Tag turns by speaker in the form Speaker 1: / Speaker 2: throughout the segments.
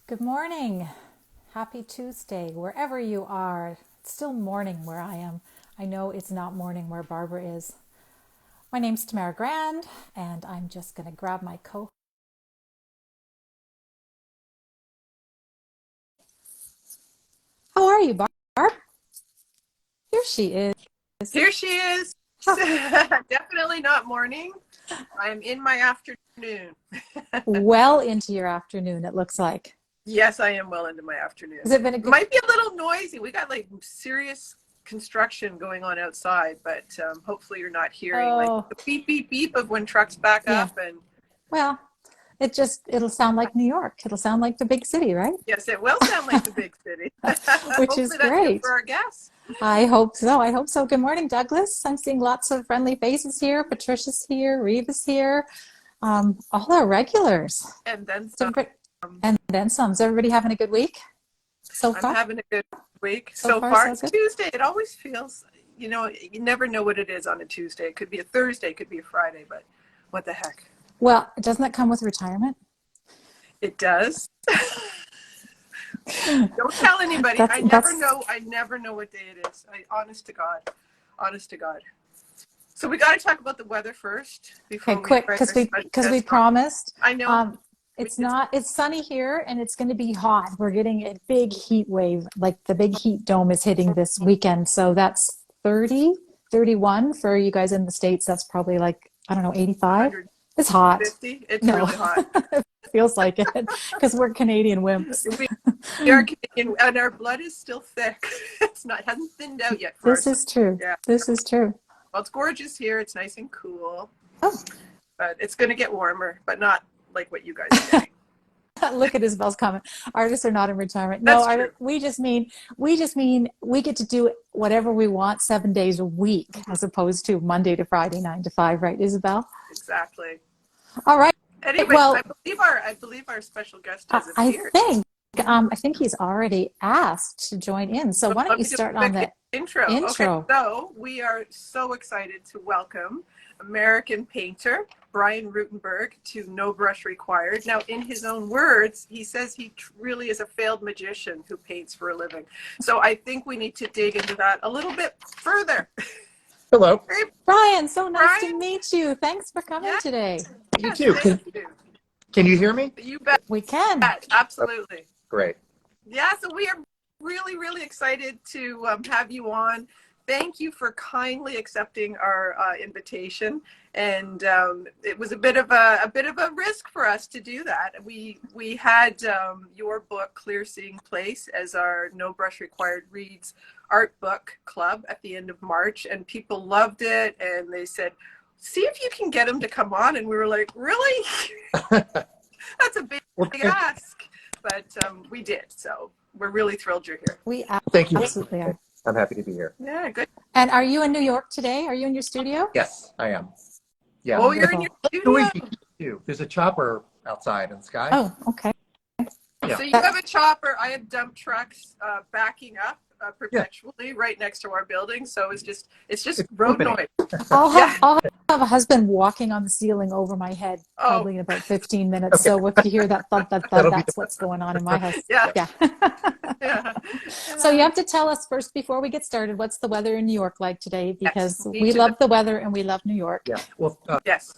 Speaker 1: Good morning. Happy Tuesday, wherever you are. It's still morning where I am. I know it's not morning where Barbara is. My name's Tamara Grand, and I'm just going to grab my coat. How are you, Barb? Here she is.
Speaker 2: Here she is. Definitely not morning. I'm in my afternoon.
Speaker 1: Well into your afternoon, it looks like.
Speaker 2: Yes, I am well into my afternoon.
Speaker 1: Has it been a
Speaker 2: It
Speaker 1: good?
Speaker 2: might be a little noisy. We got like serious construction going on outside, but hopefully you're not hearing like
Speaker 1: Oh,
Speaker 2: the beep, beep, beep of when trucks back
Speaker 1: yeah.
Speaker 2: up. And
Speaker 1: Well, it'll sound like New York. It'll sound like the big city, right?
Speaker 2: yes, it will sound like the big city.
Speaker 1: Which is
Speaker 2: Hopefully that's good
Speaker 1: great.
Speaker 2: for our guests.
Speaker 1: I hope so. I hope so. Good morning, Douglas. I'm seeing lots of friendly faces here. Patricia's here. Reva's here. All our regulars.
Speaker 2: And then
Speaker 1: So
Speaker 2: some.
Speaker 1: and then some. Is everybody having a good week so
Speaker 2: I'm
Speaker 1: far?
Speaker 2: having a good week.
Speaker 1: So
Speaker 2: So
Speaker 1: far,
Speaker 2: far,
Speaker 1: so
Speaker 2: it's
Speaker 1: good.
Speaker 2: Tuesday. It always feels, you never know what it is on a Tuesday. It could be a Thursday, it could be a Friday, but what the heck?
Speaker 1: Well, doesn't that come with retirement?
Speaker 2: It does. Don't tell anybody.
Speaker 1: That's
Speaker 2: I never
Speaker 1: that's
Speaker 2: know. I never know what day it is. Honest to God. Honest to God. So we got to talk about the weather first
Speaker 1: okay.
Speaker 2: before we
Speaker 1: Quick,
Speaker 2: start our special
Speaker 1: because we
Speaker 2: guest on.
Speaker 1: promised.
Speaker 2: I know.
Speaker 1: Um,
Speaker 2: We
Speaker 1: it's
Speaker 2: just
Speaker 1: not. It's sunny here, and it's going to be hot. We're getting a big heat wave. Like the big heat dome is hitting this weekend. So that's 30, 31 for you guys in the States. That's probably like, I don't know, 85. It's hot.
Speaker 2: 150. It's
Speaker 1: No,
Speaker 2: really hot.
Speaker 1: it feels like it because we're Canadian wimps.
Speaker 2: We are Canadian, and our blood is still thick. It's not hasn't thinned out yet for our
Speaker 1: This
Speaker 2: summer.
Speaker 1: is true.
Speaker 2: Yeah.
Speaker 1: This is true.
Speaker 2: Well, it's gorgeous here. It's nice and cool,
Speaker 1: Oh,
Speaker 2: but it's going to get warmer, but not like what you guys are getting.
Speaker 1: look at Isabel's comment. Artists are not in retirement. No,
Speaker 2: That's true.
Speaker 1: we just mean we get to do whatever we want 7 days a week, as opposed to Monday to Friday, 9 to 5, right, Isabel?
Speaker 2: Exactly.
Speaker 1: All right.
Speaker 2: Anyway,
Speaker 1: Well,
Speaker 2: I believe our special guest
Speaker 1: I
Speaker 2: has
Speaker 1: I
Speaker 2: appeared.
Speaker 1: think I think he's already asked to join in. So
Speaker 2: So
Speaker 1: why don't
Speaker 2: let
Speaker 1: you
Speaker 2: me do
Speaker 1: start
Speaker 2: a
Speaker 1: on
Speaker 2: quick
Speaker 1: the
Speaker 2: intro. Okay,
Speaker 1: intro?
Speaker 2: so we are so excited to welcome American painter Brian Rutenberg to No Brush Required. Now, in his own words, he says he really is a failed magician who paints for a living. So I think we need to dig into that a little bit further.
Speaker 3: Hello.
Speaker 2: Hey,
Speaker 1: Brian, so nice to
Speaker 2: Brian?
Speaker 1: meet you. Thanks for coming
Speaker 2: Yes,
Speaker 1: today.
Speaker 3: You too.
Speaker 2: thank you.
Speaker 3: Can you hear me?
Speaker 2: You bet.
Speaker 1: We can.
Speaker 3: Oh,
Speaker 2: Absolutely.
Speaker 3: great.
Speaker 2: Yeah, so we are really, really excited to have you on. Thank you for kindly accepting our invitation, and it was a bit of a risk for us to do that. We had your book, Clear Seeing Place, as our No Brush Required Reads art book club at the end of March, and people loved it, and they said, "See if you can get him to come on," and we were like, "Really?" That's a big,
Speaker 3: Well,
Speaker 2: big ask, but we did. So we're really thrilled you're here.
Speaker 1: We
Speaker 3: thank you.
Speaker 1: absolutely are.
Speaker 3: I'm happy to be here.
Speaker 2: Yeah, good.
Speaker 1: And are you in New York today? Are you in your studio?
Speaker 3: Yes, I am. Yeah.
Speaker 2: Oh, you're in
Speaker 1: Wonderful.
Speaker 2: your studio.
Speaker 3: Noisy too. There's a chopper outside in the sky.
Speaker 1: Oh, okay.
Speaker 3: Yeah.
Speaker 2: So you
Speaker 1: That
Speaker 2: have a chopper. I have dump trucks backing up
Speaker 3: Yeah.
Speaker 2: perpetually right next to our building. So it's just
Speaker 3: It's
Speaker 2: road
Speaker 3: opening.
Speaker 2: noise.
Speaker 1: I'll
Speaker 2: Yeah.
Speaker 1: have a husband walking on the ceiling over my head
Speaker 2: Oh,
Speaker 1: probably in about 15 minutes.
Speaker 3: Okay.
Speaker 1: So if you hear that thud, thud, thud,
Speaker 3: That'll be
Speaker 1: that's what's going on in my house.
Speaker 2: yeah,
Speaker 3: yeah.
Speaker 1: Yeah.
Speaker 2: yeah.
Speaker 1: So you have to tell us first before we get started, what's the weather in New York like today?
Speaker 2: Yes,
Speaker 1: Because
Speaker 2: need
Speaker 1: we
Speaker 2: to know.
Speaker 1: love the weather and we love New York.
Speaker 3: Yeah. Well,
Speaker 2: Yes.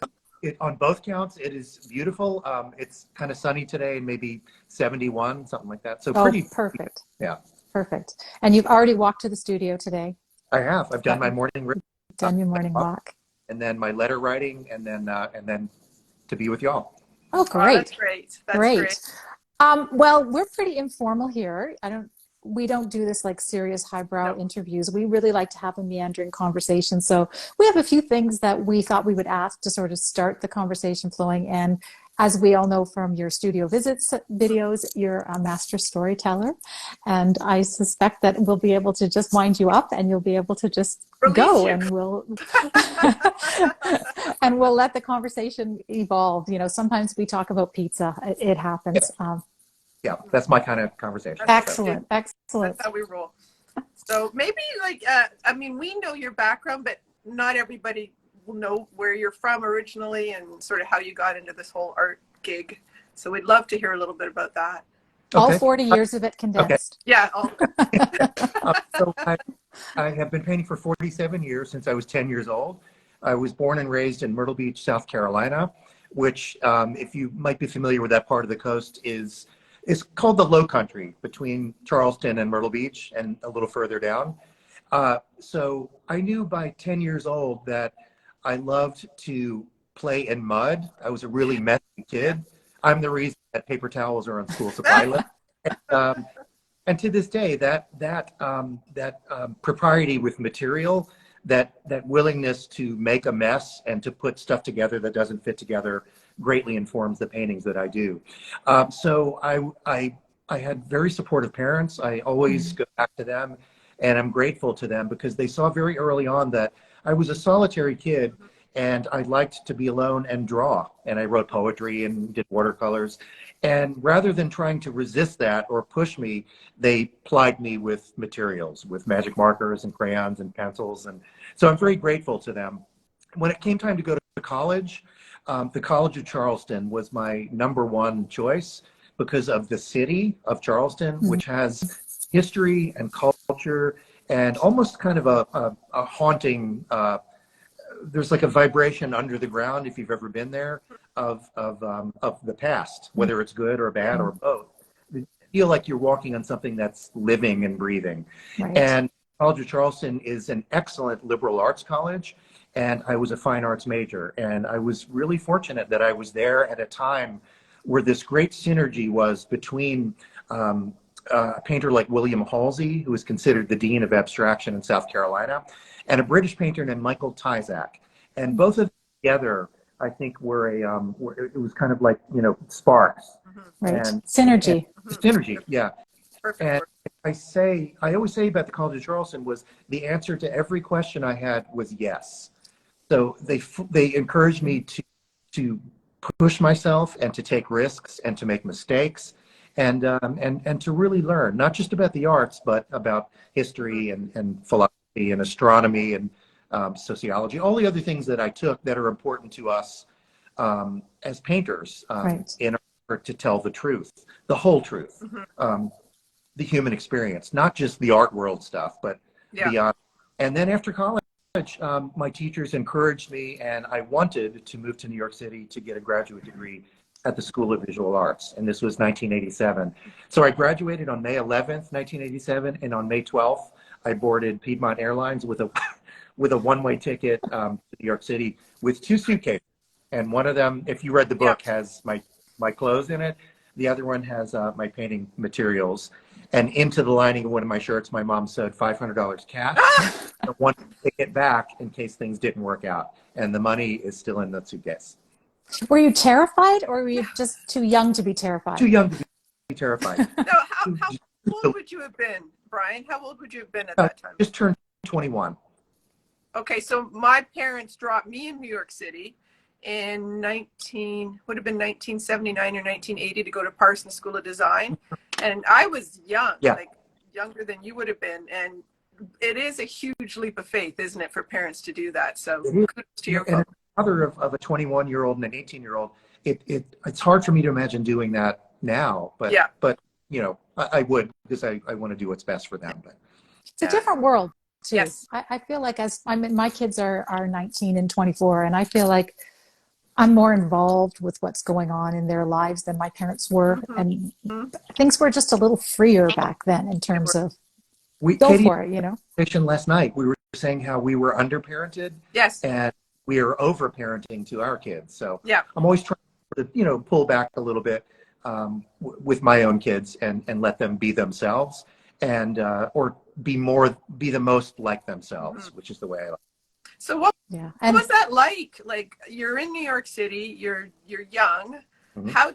Speaker 3: on both counts, it is beautiful. It's kind of sunny today, and maybe 71, something like that. So
Speaker 1: Oh,
Speaker 3: pretty.
Speaker 1: perfect.
Speaker 3: Yeah.
Speaker 1: Perfect. And you've already walked to the studio today,
Speaker 3: I have. I've done my morning
Speaker 1: done your morning walk.
Speaker 3: and then my letter writing, and then to be with y'all.
Speaker 1: Oh,
Speaker 2: Oh, that's
Speaker 1: great.
Speaker 2: great. That's great.
Speaker 1: Great. Well, we're pretty informal here. We don't do this like serious highbrow
Speaker 2: No.
Speaker 1: interviews. We really like to have a meandering conversation. So we have a few things that we thought we would ask to sort of start the conversation flowing. And as we all know from your studio visits videos, you're a master storyteller. And I suspect that we'll be able to just wind you up and you'll be able to just
Speaker 2: Release
Speaker 1: go
Speaker 2: you.
Speaker 1: and we'll and we'll let the conversation evolve. You know, sometimes we talk about pizza. It
Speaker 3: Yeah.
Speaker 1: happens.
Speaker 3: Yeah. That's my kind of conversation.
Speaker 2: That's
Speaker 3: So.
Speaker 2: what we do.
Speaker 1: Excellent, excellent.
Speaker 2: That's how we roll. So maybe like I mean, we know your background, but not everybody will know where you're from originally and sort of how you got into this whole art gig. So we'd love to hear a little bit about that.
Speaker 1: All
Speaker 3: Okay.
Speaker 1: 40 years of it
Speaker 3: Okay.
Speaker 1: condensed.
Speaker 2: Yeah.
Speaker 3: So I have been painting for 47 years, since I was 10 years old. I was born and raised in Myrtle Beach, South Carolina, which, if you might be familiar with that part of the coast, is called the Low Country, between Charleston and Myrtle Beach and a little further down. So I knew by 10 years old that I loved to play in mud. I was a really messy kid. I'm the reason that paper towels are on school supply list. Um, and to this day, that propriety with material, that willingness to make a mess and to put stuff together that doesn't fit together, greatly informs the paintings that I do. So I had very supportive parents. I always go back to them, and I'm grateful to them because they saw very early on that I was a solitary kid and I liked to be alone and draw. And I wrote poetry and did watercolors. And rather than trying to resist that or push me, they plied me with materials, with magic markers and crayons and pencils. And so I'm very grateful to them. When it came time to go to college, the College of Charleston was my #1 choice because of the city of Charleston, which has history and culture and almost kind of a haunting, there's like a vibration under the ground, if you've ever been there, of the past, whether it's good or bad or both. You feel like you're walking on something that's living and breathing.
Speaker 1: Right.
Speaker 3: And College of Charleston is an excellent liberal arts college, and I was a fine arts major. And I was really fortunate that I was there at a time where this great synergy was between a painter like William Halsey, who is considered the dean of abstraction in South Carolina, and a British painter named Michael Tyzack. And both of them together, I think, it was kind of like, sparks.
Speaker 1: Right.
Speaker 3: And
Speaker 1: Synergy.
Speaker 3: synergy, yeah.
Speaker 2: Perfect.
Speaker 3: And I always say about the College of Charleston was the answer to every question I had was yes. So they encouraged me to push myself and to take risks and to make mistakes and to really learn, not just about the arts, but about history and philosophy and astronomy and sociology, all the other things that I took that are important to us as painters in order to tell the truth, the whole truth, the human experience, not just the art world stuff, but beyond. And then after college, my teachers encouraged me, and I wanted to move to New York City to get a graduate degree at the School of Visual Arts, and this was 1987. So I graduated on May 11th, 1987, and on May 12th, I boarded Piedmont Airlines with a one-way ticket to New York City with 2 suitcases. And one of them, if you read the book, has my clothes in it. The other one has my painting materials. And into the lining of one of my shirts, my mom sewed $500 cash. I wanted to take it back in case things didn't work out. And the money is still in the suitcase.
Speaker 1: Were you terrified, or were you just too young to be terrified?
Speaker 3: Too young to be terrified.
Speaker 2: No, how old would you have been, Brian? How old would you have been at that time?
Speaker 3: Just turned 21.
Speaker 2: Okay, so my parents dropped me in New York City in 1979 or 1980 to go to Parsons School of Design. And I was young, like younger than you would have been. And it is a huge leap of faith, isn't it, for parents to do that? So kudos to your folks.
Speaker 3: Father of a 21-year-old and an 18-year-old, it's hard for me to imagine doing that now, but I would, because I want to do what's best for them. But
Speaker 1: it's a different world too.
Speaker 2: Yes.
Speaker 1: I feel like my kids are 19 and 24, and I feel like I'm more involved with what's going on in their lives than my parents were, and things were just a little freer back then in terms of
Speaker 3: Katie,
Speaker 1: for it.
Speaker 3: Last night we were saying how we were underparented.
Speaker 2: Yes.
Speaker 3: And we are overparenting to our kids. So I'm always trying to, pull back a little bit with my own kids and let them be themselves and or be the most like themselves, which is the way I like.
Speaker 2: So what was that like? Like, you're in New York City, you're young. How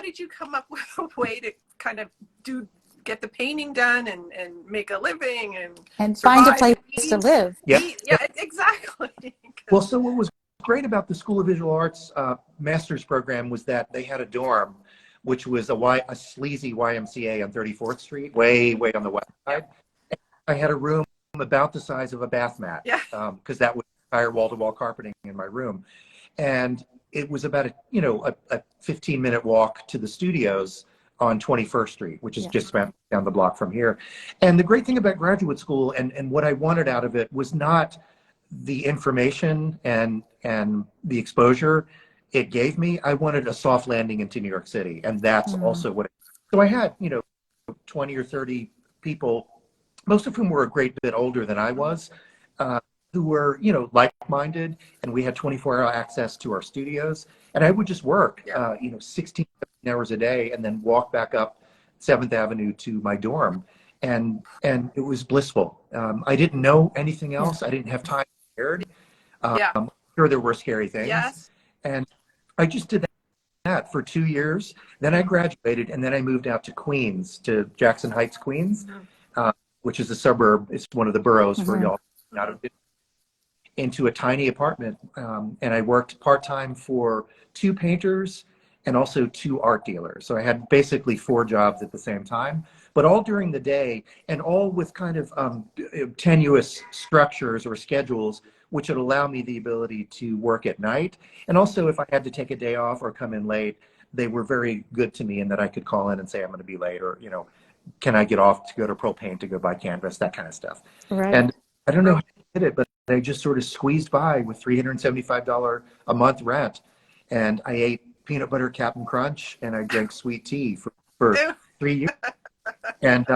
Speaker 2: did you come up with a way to kind of get the painting done and make a living and
Speaker 1: find a place to live?
Speaker 2: Yeah, exactly.
Speaker 3: Well, so what was great about the School of Visual Arts master's program was that they had a dorm, which was a sleazy YMCA on 34th Street, way on the west side. I had a room about the size of a bath mat, because that was entire wall-to-wall carpeting in my room, and it was about a 15-minute walk to the studios on 21st Street, which is just down the block from here. And the great thing about graduate school and what I wanted out of it was not the information and the exposure it gave me. I wanted a soft landing into New York City. And that's also what so I had, 20 or 30 people, most of whom were a great bit older than I was, who were, like-minded, and we had 24-hour access to our studios. And I would just work, 16 hours a day and then walk back up 7th Avenue to my dorm. And it was blissful. I didn't know anything else. I didn't have time to be scared. Sure, there were scary things.
Speaker 2: Yes.
Speaker 3: And I just did that for 2 years. Then I graduated, and then I moved out to Queens, to Jackson Heights, Queens, which is a suburb. It's one of the boroughs for y'all out of it, into a tiny apartment. And I worked part-time for 2 painters and also 2 art dealers. So I had basically 4 jobs at the same time, but all during the day and all with kind of tenuous structures or schedules, which would allow me the ability to work at night. And also if I had to take a day off or come in late, they were very good to me in that I could call in and say, I'm going to be late, or, can I get off to go to Pro Paint to go buy canvas, that kind of stuff.
Speaker 1: Right.
Speaker 3: And I don't know how I did it, but I just sort of squeezed by with $375 a month rent. And I ate peanut butter Captain Crunch, and I drank sweet tea for 3 years. And,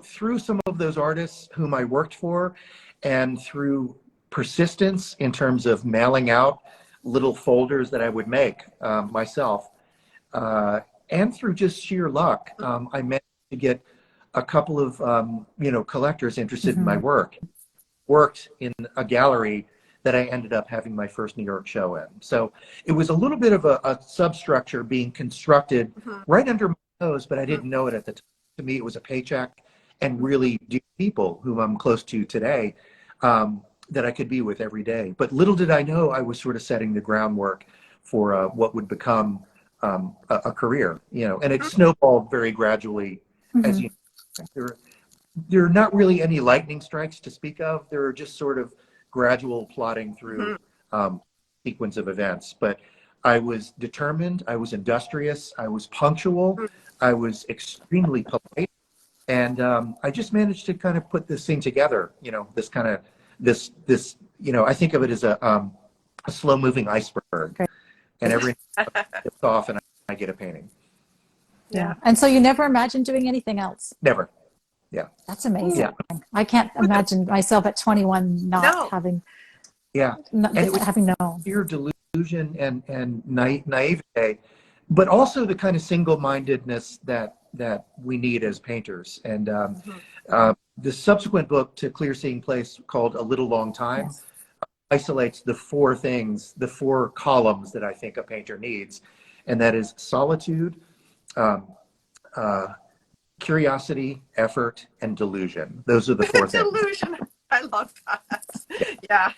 Speaker 3: through some of those artists whom I worked for, and through persistence in terms of mailing out little folders that I would make myself, and through just sheer luck, I managed to get a couple of, collectors interested in my work. Worked in a gallery that I ended up having my first New York show in. So it was a little bit of a substructure being constructed right under my nose, but I didn't know it at the time. To me, it was a paycheck and really dear people whom I'm close to today that I could be with every day. But little did I know I was sort of setting the groundwork for what would become a career, and it snowballed very gradually. As you know, there are not really any lightning strikes to speak of. There are just sort of gradual plodding through sequence of events. But I was determined, I was industrious, I was punctual, I was extremely polite, and I just managed to kind of put this thing together. This I think of it as a slow-moving iceberg, and every it's off, and I get a painting.
Speaker 1: Yeah. And so you never imagined doing anything else?
Speaker 3: Never. Yeah.
Speaker 1: That's amazing.
Speaker 3: Yeah.
Speaker 1: I can't imagine myself at 21 not having having known.
Speaker 3: Your delusion and naivete, but also the kind of single-mindedness that we need as painters. And the subsequent book to Clear Seeing Place, called A Little Long Time, isolates the 4 things, the 4 columns that I think a painter needs. And that is solitude, curiosity, effort, and delusion. Those are the 4 things.
Speaker 2: Delusion. I love that. Yeah.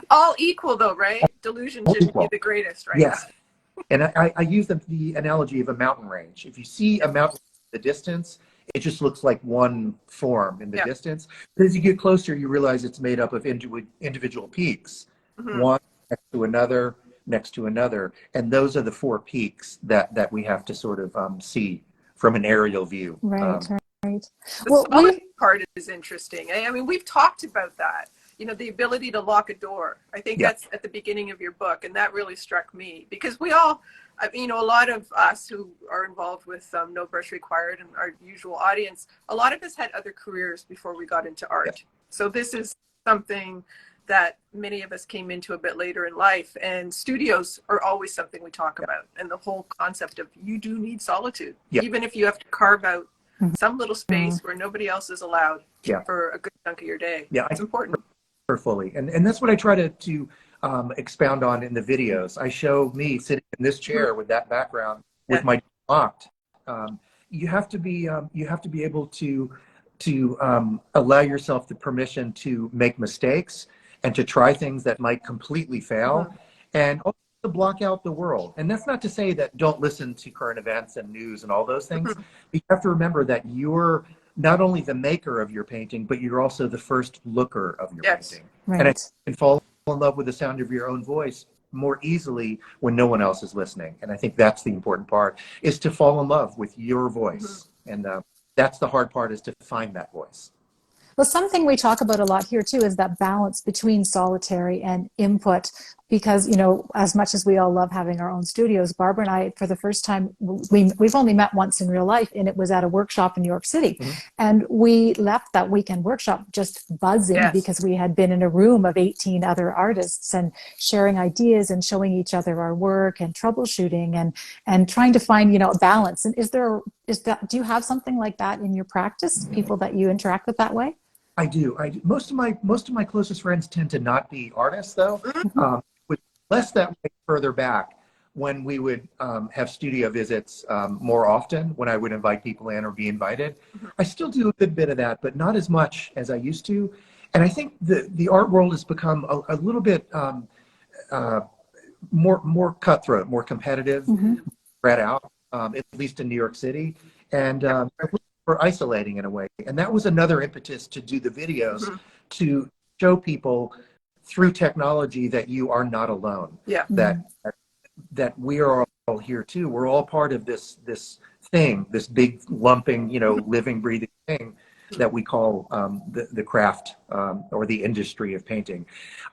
Speaker 2: All equal though, right? Delusion should be the greatest, right?
Speaker 3: Yes. And I use the analogy of a mountain range. If you see a mountain in the distance, it just looks like one form in the distance. But as you get closer, you realize it's made up of individual peaks, one next to another, next to another. And those are the 4 peaks that we have to sort of see from an aerial view.
Speaker 1: Right. The
Speaker 2: solitude part is interesting. I mean, we've talked about that. The ability to lock a door. I think that's at the beginning of your book, and that really struck me because we all, a lot of us who are involved with No Brush Required and our usual audience, a lot of us had other careers before we got into art. Yeah. So this is something that many of us came into a bit later in life, and studios are always something we talk about, and the whole concept of you do need solitude, even if you have to carve out some little space where nobody else is allowed for a good chunk of your day. It's important.
Speaker 3: Fully, and that's what I try to expound on in the videos. I show me sitting in this chair with that background, with my door locked. You have to be able to allow yourself the permission to make mistakes and to try things that might completely fail, and also to block out the world. And that's not to say that don't listen to current events and news and all those things. You have to remember that you're not only the maker of your painting, but you're also the first looker of your painting. Right. And you can fall in love with the sound of your own voice more easily when no one else is listening. And I think that's the important part, is to fall in love with your voice. And that's the hard part, is to find that voice.
Speaker 1: Well, something we talk about a lot here too is that balance between solitary and input, because, you know, as much as we all love having our own studios, Barbara and I, for the first time, we've only met once in real life, and it was at a workshop in New York City. And we left that weekend workshop just buzzing because we had been in a room of 18 other artists and sharing ideas and showing each other our work and troubleshooting and trying to find, you know, a balance. And do you have something like that in your practice, people that you interact with that way?
Speaker 3: I do. Most of my closest friends tend to not be artists, though. With less that way further back, when we would have studio visits more often, when I would invite people in or be invited. I still do a good bit of that, but not as much as I used to. And I think the art world has become a little bit more cutthroat, more competitive, spread out, at least in New York City. And we're isolating in a way. And that was another impetus to do the videos, to show people through technology that you are not alone. That we are all here too. We're all part of this thing, this big lumping, you know, living, breathing thing that we call the craft or the industry of painting.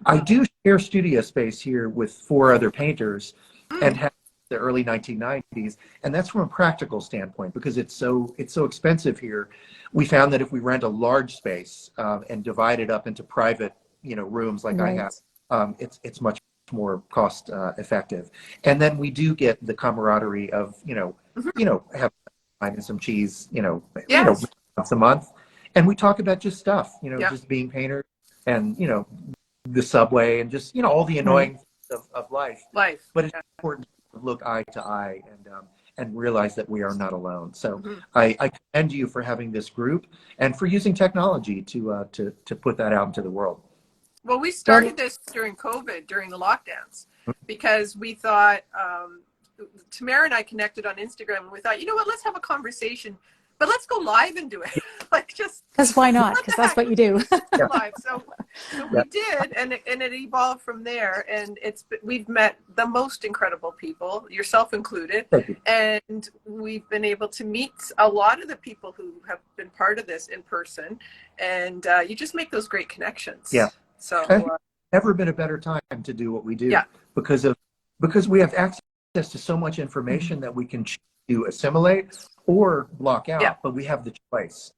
Speaker 3: I do share studio space here with 4 other painters and have the early 1990s, and that's from a practical standpoint, because it's so expensive here. We found that if we rent a large space and divide it up into private, you know, rooms like I have, it's much more cost effective. And then we do get the camaraderie of, you know, have and some cheese, you know, once a month, and we talk about just stuff, you know, just being painters and, you know, the subway and just, you know, all the annoying things of life. But it's important to look eye to eye and realize that we are not alone. So I commend you for having this group and for using technology to put that out into the world.
Speaker 2: Well, we started this during COVID, during the lockdowns, because we thought, Tamara and I connected on Instagram, and we thought, you know what, let's have a conversation, but let's go live and do it. Like, just
Speaker 1: because why not? Because that's what you do.
Speaker 2: Live. So we did, and it evolved from there. And we've met the most incredible people, yourself included, and we've been able to meet a lot of the people who have been part of this in person, and you just make those great connections. So
Speaker 3: never been a better time to do what we do, because we have access to so much information that we can choose to assimilate or block out, but we have the choice.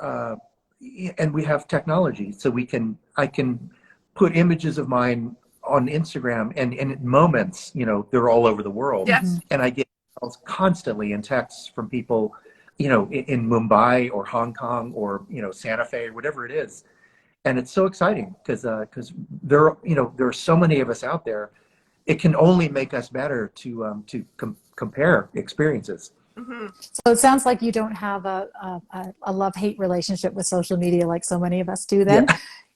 Speaker 3: And we have technology, so I can put images of mine on Instagram, and in moments, you know, they're all over the world. And I get calls constantly and texts from people, you know, in Mumbai or Hong Kong or, you know, Santa Fe or whatever it is. And it's so exciting because there are so many of us out there. It can only make us better to compare experiences.
Speaker 1: So it sounds like you don't have a love-hate relationship with social media like so many of us do then.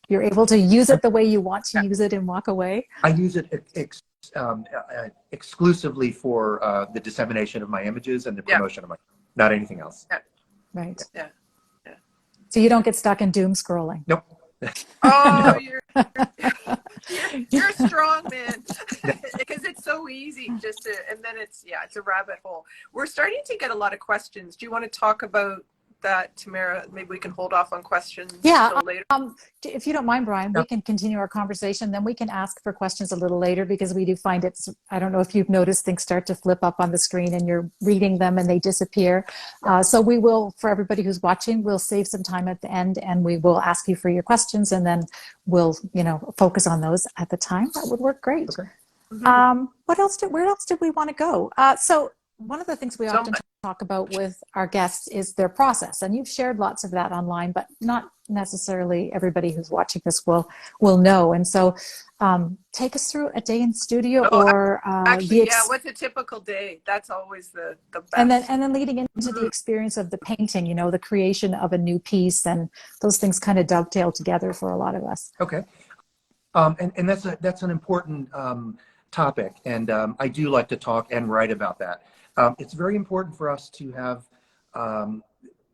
Speaker 1: You're able to use it the way you want to use it and walk away.
Speaker 3: I use it exclusively for the dissemination of my images and the promotion of my, not anything else.
Speaker 1: Right. So you don't get stuck in doom scrolling.
Speaker 3: Nope.
Speaker 2: Oh, you're strong, man. Because it's so easy just to, and then it's a rabbit hole. We're starting to get a lot of questions. Do you want to talk about that, Tamara? Maybe we can hold off on questions until later.
Speaker 1: If you don't mind, Brian, we can continue our conversation. Then we can ask for questions a little later, because we do find it's, I don't know if you've noticed, things start to flip up on the screen and you're reading them and they disappear. So we will, for everybody who's watching, we'll save some time at the end and we will ask you for your questions, and then we'll, you know, focus on those at the time. That would work great. Where else did we want to go? So one of the things we often talk about with our guests is their process, and you've shared lots of that online, but not necessarily everybody who's watching this will know. And so take us through a day in studio, or
Speaker 2: actually, what's a typical day? That's always the best.
Speaker 1: And then leading into the experience of the painting, you know, the creation of a new piece, and those things kind of dovetail together for a lot of us.
Speaker 3: Okay. And that's an important topic, and I do like to talk and write about that. It's very important for us to have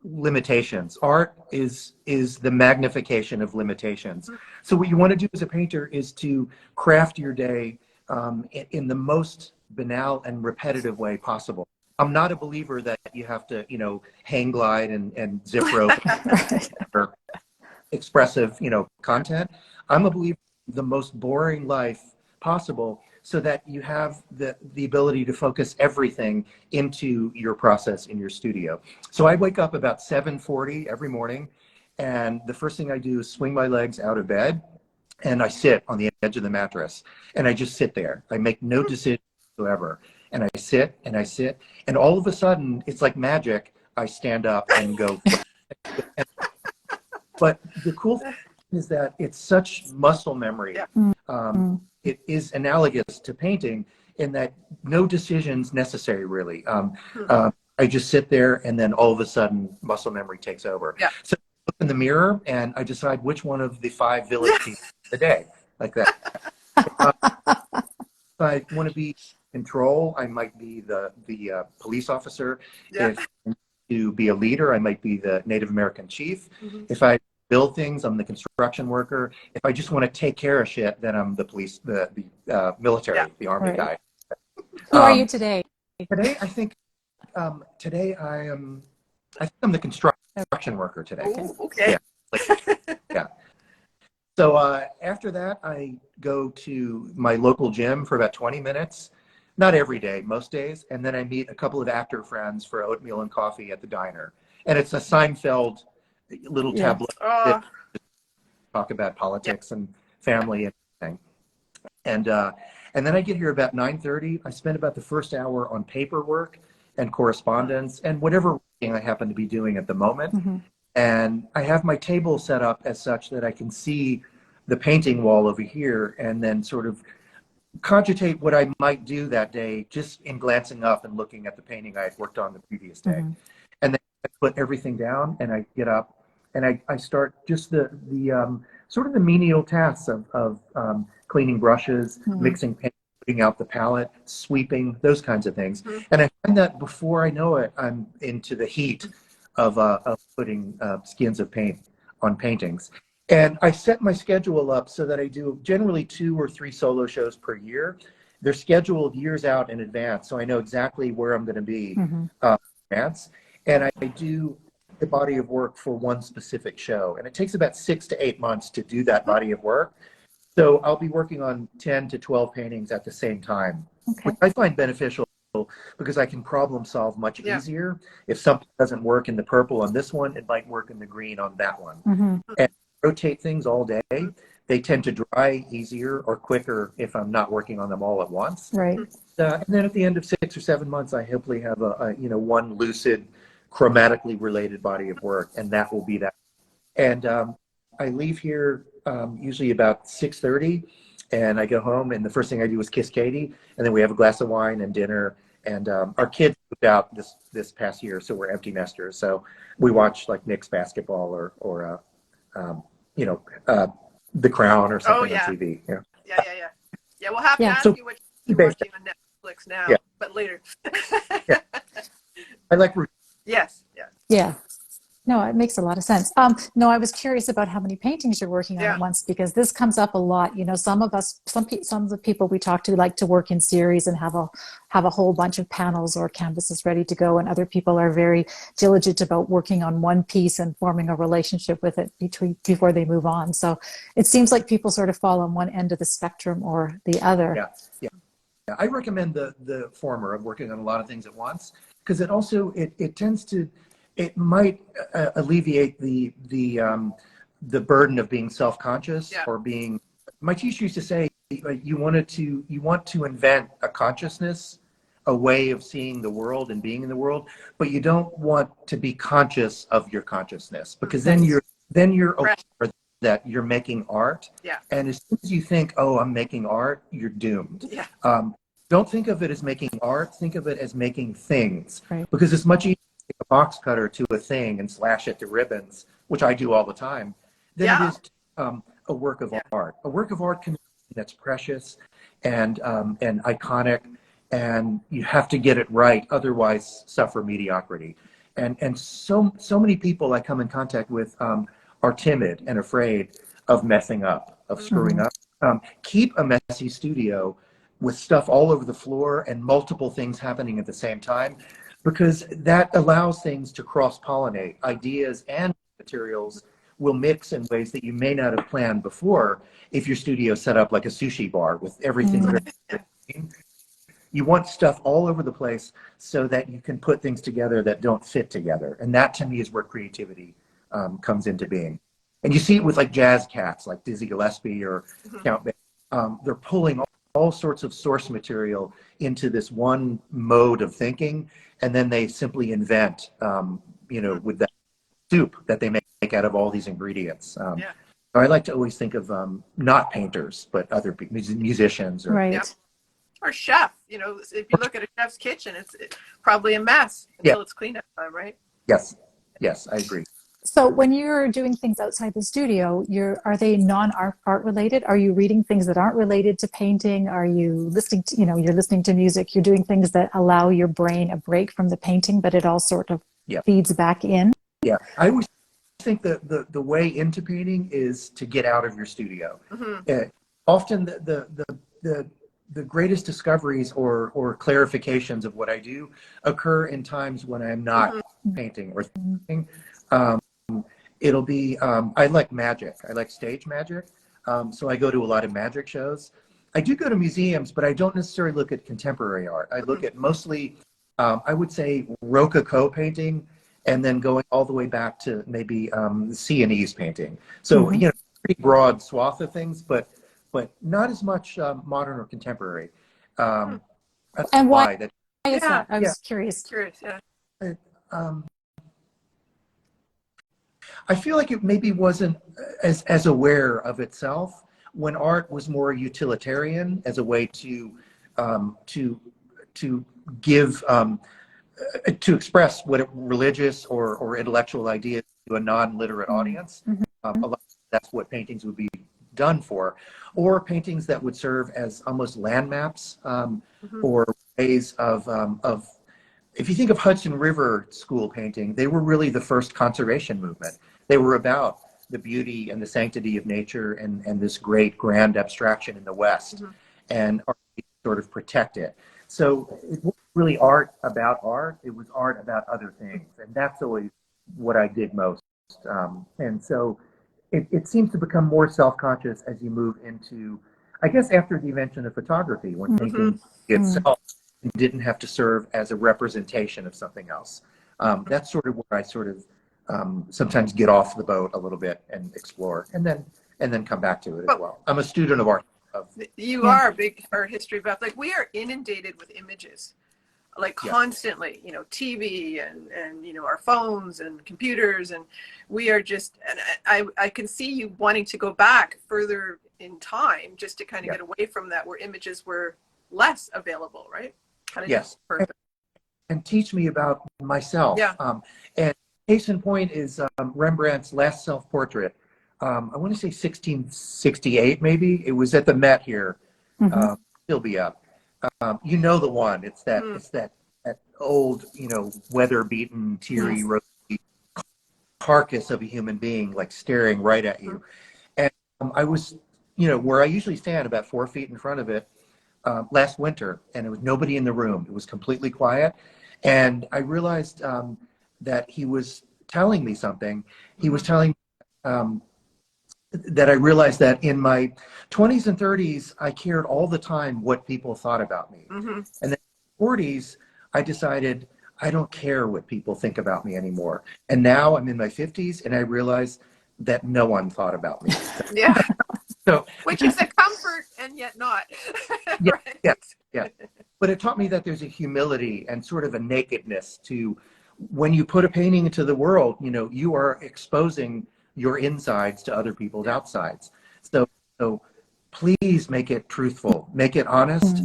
Speaker 3: limitations. Art is the magnification of limitations. So what you want to do as a painter is to craft your day in the most banal and repetitive way possible. I'm not a believer that you have to, hang glide and zip rope or expressive, content. I'm a believer in the most boring life possible, so that you have the ability to focus everything into your process in your studio. So I wake up about 7:40 every morning, and the first thing I do is swing my legs out of bed, and I sit on the edge of the mattress, and I just sit there. I make no decision whatsoever, and I sit, and all of a sudden, it's like magic. I stand up and go. But the cool thing is that it's such muscle memory. It is analogous to painting in that no decisions necessary, really. I just sit there, and then all of a sudden, muscle memory takes over.
Speaker 2: Yeah.
Speaker 3: So I look in the mirror, and I decide which one of the 5 village people of the day, like that. If I want to be in control, I might be the police officer.
Speaker 2: Yeah.
Speaker 3: If I want to be a leader, I might be the Native American chief.
Speaker 2: Mm-hmm.
Speaker 3: If I build things, I'm the construction worker. If I just want to take care of shit, then I'm the police, the military, the army guy.
Speaker 1: Who are you today?
Speaker 3: Today, I think today I'm the construction worker today.
Speaker 2: Oh, okay.
Speaker 3: Yeah. So after that, I go to my local gym for about 20 minutes. Not every day, most days. And then I meet a couple of actor friends for oatmeal and coffee at the diner. And it's a Seinfeld little tableau. Talk about politics and family and everything. And then I get here about 9:30. I spend about the first hour on paperwork and correspondence and whatever I happen to be doing at the moment. And I have my table set up as such that I can see the painting wall over here, and then sort of cogitate what I might do that day just in glancing up and looking at the painting I had worked on the previous day. And then I put everything down, and I get up and I start just the sort of the menial tasks of cleaning brushes, mixing paint, putting out the palette, sweeping, those kinds of things. And I find that before I know it, I'm into the heat of putting skins of paint on paintings. And I set my schedule up so that I do generally 2 or 3 solo shows per year. They're scheduled years out in advance, so I know exactly where I'm going to be in advance. And I do the body of work for one specific show. And it takes about 6 to 8 months to do that body of work. So I'll be working on 10 to 12 paintings at the same time, which I find beneficial because I can problem solve much easier. If something doesn't work in the purple on this one, it might work in the green on that one. And rotate things all day. They tend to dry easier or quicker if I'm not working on them all at once.
Speaker 1: Right.
Speaker 3: And then at the end of 6 or 7 months, I hopefully have one lucid, chromatically related body of work, and that will be that. And I leave here usually about 6:30, and I go home, and the first thing I do is kiss Katie, and then we have a glass of wine and dinner. And our kids moved out this past year, so we're empty nesters. So we watch like Knicks basketball or The Crown or something on TV.
Speaker 2: Yeah, we'll have to ask you what you're watching on Netflix now, but later.
Speaker 3: I like.
Speaker 2: Yes.
Speaker 1: Yeah. No, it makes a lot of sense. No, I was curious about how many paintings you're working on at once, because this comes up a lot. Some of the people we talk to like to work in series and have a whole bunch of panels or canvases ready to go, and other people are very diligent about working on one piece and forming a relationship with it before they move on. So it seems like people sort of fall on one end of the spectrum or the other.
Speaker 3: Yeah. I recommend the former, of working on a lot of things at once, because it also it tends to. It might alleviate the burden of being self-conscious or being. My teacher used to say, you want to invent a consciousness, a way of seeing the world and being in the world, but you don't want to be conscious of your consciousness, because then you're aware that you're making art. Yeah. And as soon as you think, oh, I'm making art, you're doomed. Yeah. Don't think of it as making art. Think of it as making things, because it's much easier take a box cutter to a thing and slash it to ribbons, which I do all the time, than it is a work of art. A work of art can be that's precious and iconic, and you have to get it right, otherwise suffer mediocrity. And so many people I come in contact with are timid and afraid of messing up, of screwing up. Keep a messy studio with stuff all over the floor and multiple things happening at the same time, because that allows things to cross-pollinate. Ideas and materials will mix in ways that you may not have planned before if your studio set up like a sushi bar with everything very clean. You want stuff all over the place so that you can put things together that don't fit together. And that to me is where creativity comes into being. And you see it with like jazz cats like Dizzy Gillespie or Count Basie. They're pulling all sorts of source material into this one mode of thinking, and then they simply invent, with that soup that they make out of all these ingredients. I like to always think of not painters, but other musicians. Or,
Speaker 1: Right.
Speaker 2: Or chef, if you look at a chef's kitchen, it's probably a mess until it's cleaned up time, right?
Speaker 3: Yes, I agree.
Speaker 1: So when you're doing things outside the studio, are they non-art related? Are you reading things that aren't related to painting? Are you listening to, you're listening to music, you're doing things that allow your brain a break from the painting, but it all sort of feeds back in?
Speaker 3: Yeah, I always think that the way into painting is to get out of your studio. Often the greatest discoveries or clarifications of what I do occur in times when I'm not painting or thinking. It'll be, I like magic. I like stage magic. So I go to a lot of magic shows. I do go to museums, but I don't necessarily look at contemporary art. I look at mostly, I would say, Rococo painting, and then going all the way back to maybe Sienese painting. So, pretty broad swath of things, but not as much modern or contemporary. That's
Speaker 1: and why
Speaker 3: that.
Speaker 1: is that? I was curious.
Speaker 3: I feel like it maybe wasn't as aware of itself when art was more utilitarian as a way to give to express what religious or intellectual ideas to a non-literate audience. A lot, that's what paintings would be done for, or paintings that would serve as almost land maps or ways of if you think of Hudson River school painting, they were really the first conservation movement. They were about the beauty and the sanctity of nature and this great grand abstraction in the West, and art sort of protect it. So it wasn't really art about art, it was art about other things, and that's always what I did most. And so it seems to become more self-conscious as you move into, I guess, after the invention of photography, when painting itself didn't have to serve as a representation of something else. That's sort of where I sort of sometimes get off the boat a little bit and explore, and then come back to it as well. I'm a student of art.
Speaker 2: You are a big art history buff. Like, we are inundated with images, like constantly, TV and our phones and computers, and we are just, and I can see you wanting to go back further in time just to kind of get away from that, where images were less available, right?
Speaker 3: Yes, and teach me about myself. And case in point is Rembrandt's last self-portrait. I want to say 1668, maybe. It was at the Met here. Still be up. The one. It's that. It's that old, weather-beaten, teary, rosy carcass of a human being, like staring right at you. And I was, where I usually stand, about 4 feet in front of it. Last winter, and there was nobody in the room. It was completely quiet, and I realized that he was telling me something. He was telling that I realized that in my 20s and 30s, I cared all the time what people thought about me, and then in the 40s, I decided I don't care what people think about me anymore. And now I'm in my 50s, and I realize that no one thought about me. So,
Speaker 2: which is a comfort and yet not.
Speaker 3: Yeah. But it taught me that there's a humility and sort of a nakedness to when you put a painting into the world, you are exposing your insides to other people's outsides. So please make it truthful, make it honest.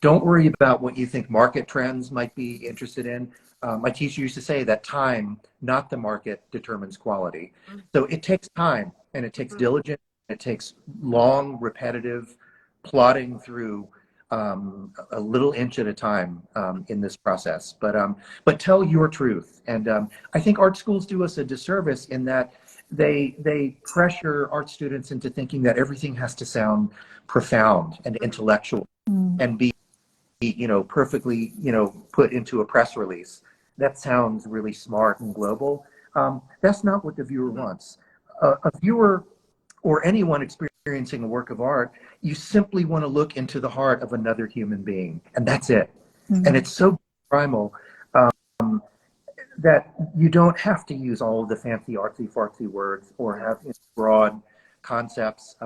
Speaker 3: Don't worry about what you think market trends might be interested in. My teacher used to say that time, not the market, determines quality. So it takes time, and it takes diligence. It takes long, repetitive plodding through a little inch at a time in this process. But tell your truth. And I think art schools do us a disservice in that they pressure art students into thinking that everything has to sound profound and intellectual and be, perfectly, put into a press release. That sounds really smart and global. That's not what the viewer wants. A viewer or anyone experiencing a work of art, you simply want to look into the heart of another human being, and that's it. And it's so primal that you don't have to use all of the fancy artsy-fartsy words or have broad concepts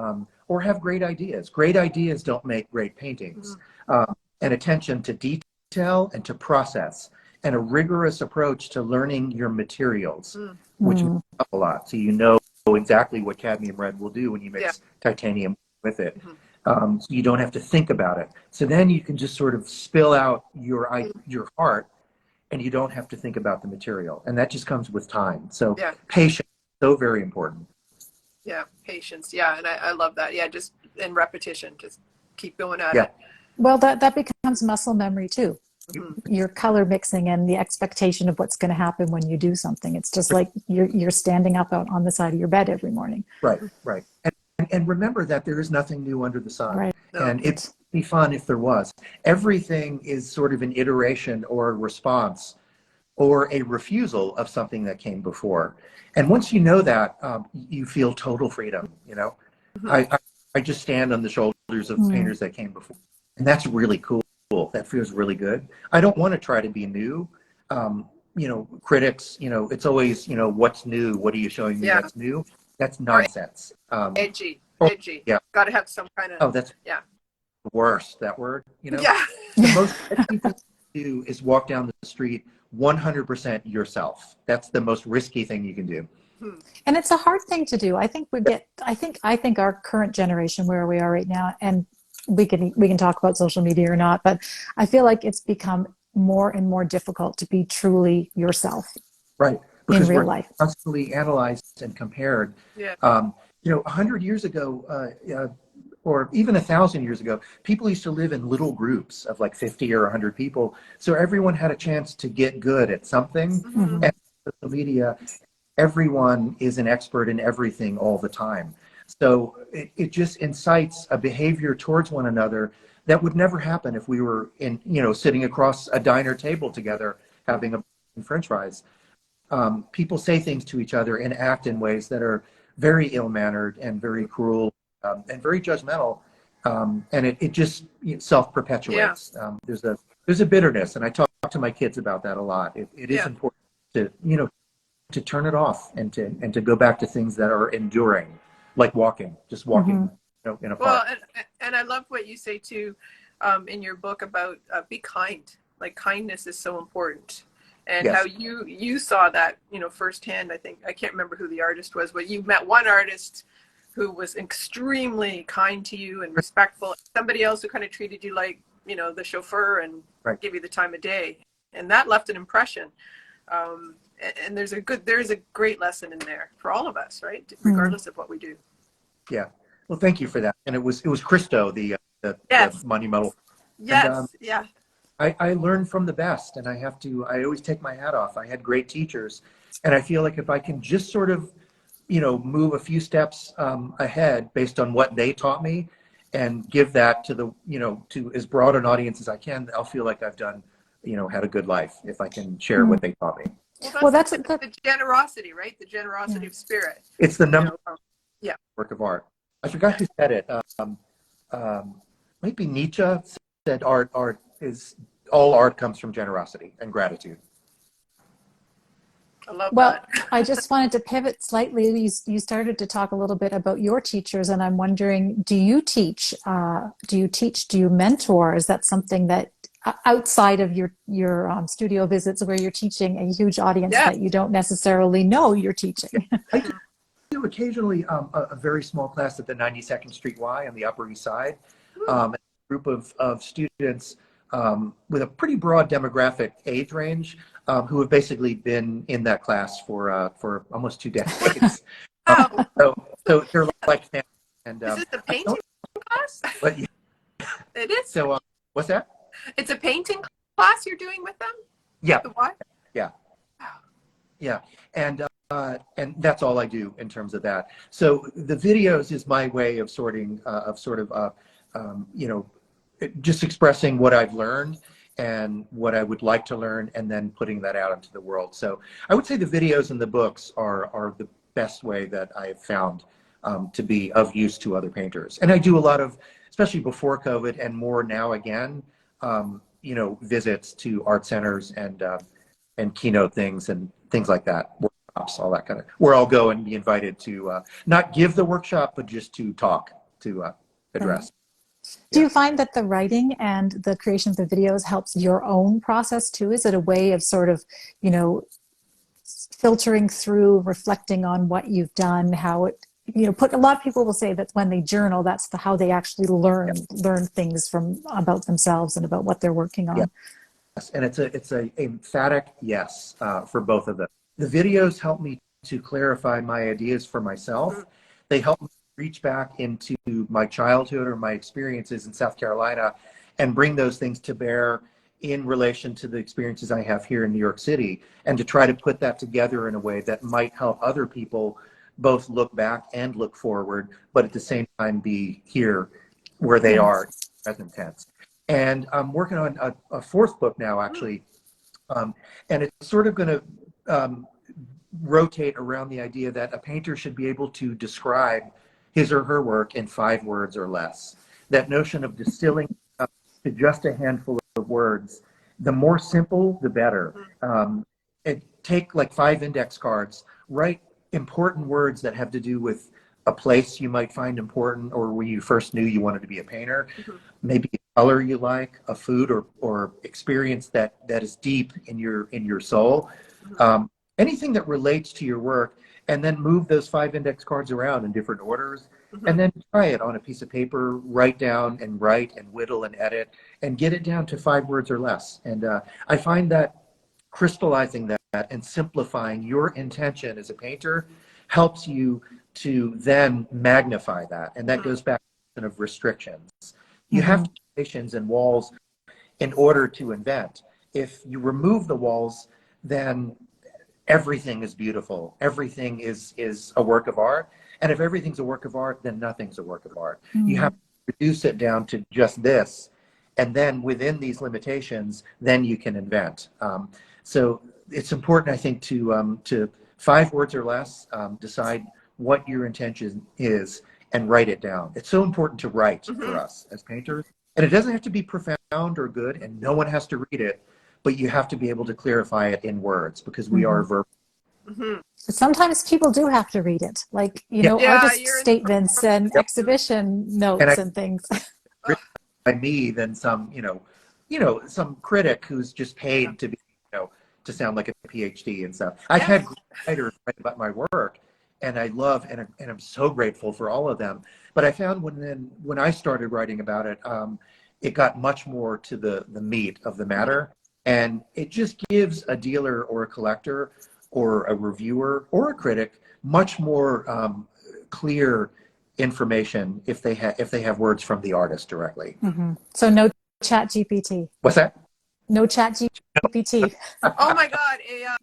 Speaker 3: or have great ideas. Great ideas don't make great paintings. And attention to detail and to process and a rigorous approach to learning your materials, which matters a lot. So you know exactly what cadmium red will do when you mix titanium with it. So you don't have to think about it. So then you can just sort of spill out your heart, and you don't have to think about the material. And that just comes with time. So patience, so very important.
Speaker 2: Yeah, patience. Yeah, and I love that. Yeah, just in repetition, just keep going at it.
Speaker 1: Well, that becomes muscle memory too. Your color mixing and the expectation of what's going to happen when you do something. It's just like you're standing up out on the side of your bed every morning.
Speaker 3: Right. And remember that there is nothing new under the sun.
Speaker 1: Right.
Speaker 3: And it'd be fun if there was. Everything is sort of an iteration or a response or a refusal of something that came before. And once you know that, you feel total freedom, I just stand on the shoulders of painters that came before. And that's really cool. That feels really good. I don't want to try to be new. Critics, it's always, what's new? What are you showing me that's new? That's nonsense.
Speaker 2: Edgy.
Speaker 3: Yeah.
Speaker 2: Got to have some kind of.
Speaker 3: Oh, that's worse, that word,
Speaker 2: Yeah.
Speaker 3: The most risky thing to do is walk down the street 100% yourself. That's the most risky thing you can do.
Speaker 1: And it's a hard thing to do. I think I think our current generation, where we are right now, and we can talk about social media or not, but I feel like it's become more and more difficult to be truly yourself.
Speaker 3: Right. Because
Speaker 1: in real
Speaker 3: we're
Speaker 1: life.
Speaker 3: Constantly analyzed and compared.
Speaker 2: Yeah.
Speaker 3: 100 years ago, or even 1,000 years ago, people used to live in little groups of like 50 or 100 people. So everyone had a chance to get good at something. And social media, everyone is an expert in everything all the time. So it just incites a behavior towards one another that would never happen if we were sitting across a diner table together having a French fries. People say things to each other and act in ways that are very ill-mannered and very cruel and very judgmental, and it just self-perpetuates. There's a bitterness, and I talk to my kids about that a lot. It is important to turn it off and to go back to things that are enduring, like walking in a park.
Speaker 2: Well, and I love what you say too in your book about be kind. Like kindness is so important. And how you saw that, firsthand. I can't remember who the artist was, but you met one artist who was extremely kind to you and respectful. Somebody else who kind of treated you like, the chauffeur and give you the time of day. And that left an impression. And there's a great lesson in there for all of us, right? Regardless of what we do.
Speaker 3: Yeah. Well, thank you for that. And it was Christo, the monumental.
Speaker 2: Yes.
Speaker 3: And, I learned from the best, and I always take my hat off. I had great teachers, and I feel like if I can just sort of, move a few steps ahead based on what they taught me and give that to as broad an audience as I can, I'll feel like I've done, had a good life if I can share what they taught me.
Speaker 2: Well, that's the generosity, right? The generosity of spirit.
Speaker 3: It's the number work of art. I forgot who said it. Maybe Nietzsche said all art comes from generosity and gratitude.
Speaker 2: I love
Speaker 1: that.
Speaker 2: Well,
Speaker 1: I just wanted to pivot slightly. You started to talk a little bit about your teachers, and I'm wondering, do you teach? Do you mentor? Is that something that outside of your studio visits where you're teaching a huge audience that you don't necessarily know you're teaching?
Speaker 3: I do occasionally a very small class at the 92nd Street Y on the Upper East Side. A group of students with a pretty broad demographic age range who have basically been in that class for almost 2 decades. So they're like family. And
Speaker 2: is this the painting class?
Speaker 3: But
Speaker 2: It is.
Speaker 3: So What's that?
Speaker 2: It's a painting class you're doing with them?
Speaker 3: Yeah.
Speaker 2: The what?
Speaker 3: Yeah. Yeah. And that's all I do in terms of that. So the videos is my way of you know, just expressing what I've learned and what I would like to learn, and then putting that out into the world. So I would say the videos and the books are the best way that I have found to be of use to other painters. And I do a lot of, especially before COVID and more now again, you know, visits to art centers and keynote things and things like that, workshops, all that kind of, where I'll go and be invited to not give the workshop, but just to talk, to address.
Speaker 1: Do
Speaker 3: Yeah.
Speaker 1: you find that the writing and the creation of the videos helps your own process too? Is it a way of sort of, you know, filtering through, reflecting on what you've done, how it, you know, a lot of people will say that when they journal, that's how they actually learn things from about themselves and about what they're working on.
Speaker 3: Yeah. Yes, and it's a emphatic yes for both of them. The videos help me to clarify my ideas for myself. They help me reach back into my childhood or my experiences in South Carolina and bring those things to bear in relation to the experiences I have here in New York City, and to try to put that together in a way that might help other people both look back and look forward, but at the same time be here where they are, present tense. And I'm working on a fourth book now, actually, and it's sort of going to rotate around the idea that a painter should be able to describe his or her work in 5 words or less. That notion of distilling to just a handful of words, the more simple, the better. Take like 5 index cards, write important words that have to do with a place you might find important, or where you first knew you wanted to be a painter, maybe a color you like, a food or experience that is deep in your soul, anything that relates to your work, and then move those 5 index cards around in different orders, and then try it on a piece of paper, write down and write and whittle and edit and get it down to 5 words or less. And I find that crystallizing that and simplifying your intention as a painter helps you to then magnify that. And that goes back to the of restrictions. You have limitations and walls in order to invent. If you remove the walls, then everything is beautiful. Everything is a work of art. And if everything's a work of art, then nothing's a work of art. You have to reduce it down to just this. And then within these limitations, then you can invent. So it's important, I think, to 5 words or less, decide what your intention is and write it down. It's so important to write for us as painters. And it doesn't have to be profound or good, and no one has to read it, but you have to be able to clarify it in words, because we are verbal.
Speaker 1: Sometimes people do have to read it, like, you know, artist statements and exhibition notes and things.
Speaker 3: By me than some, some critic who's just paid to be, to sound like a PhD and stuff. I've had writers write about my work, and I love, and I'm so grateful for all of them. But I found when I started writing about it, it got much more to the meat of the matter, and it just gives a dealer or a collector or a reviewer or a critic much more clear information if they have words from the artist directly.
Speaker 1: So no chat GPT.
Speaker 3: What's that?
Speaker 1: No chat GPT.
Speaker 2: Oh my God, AI.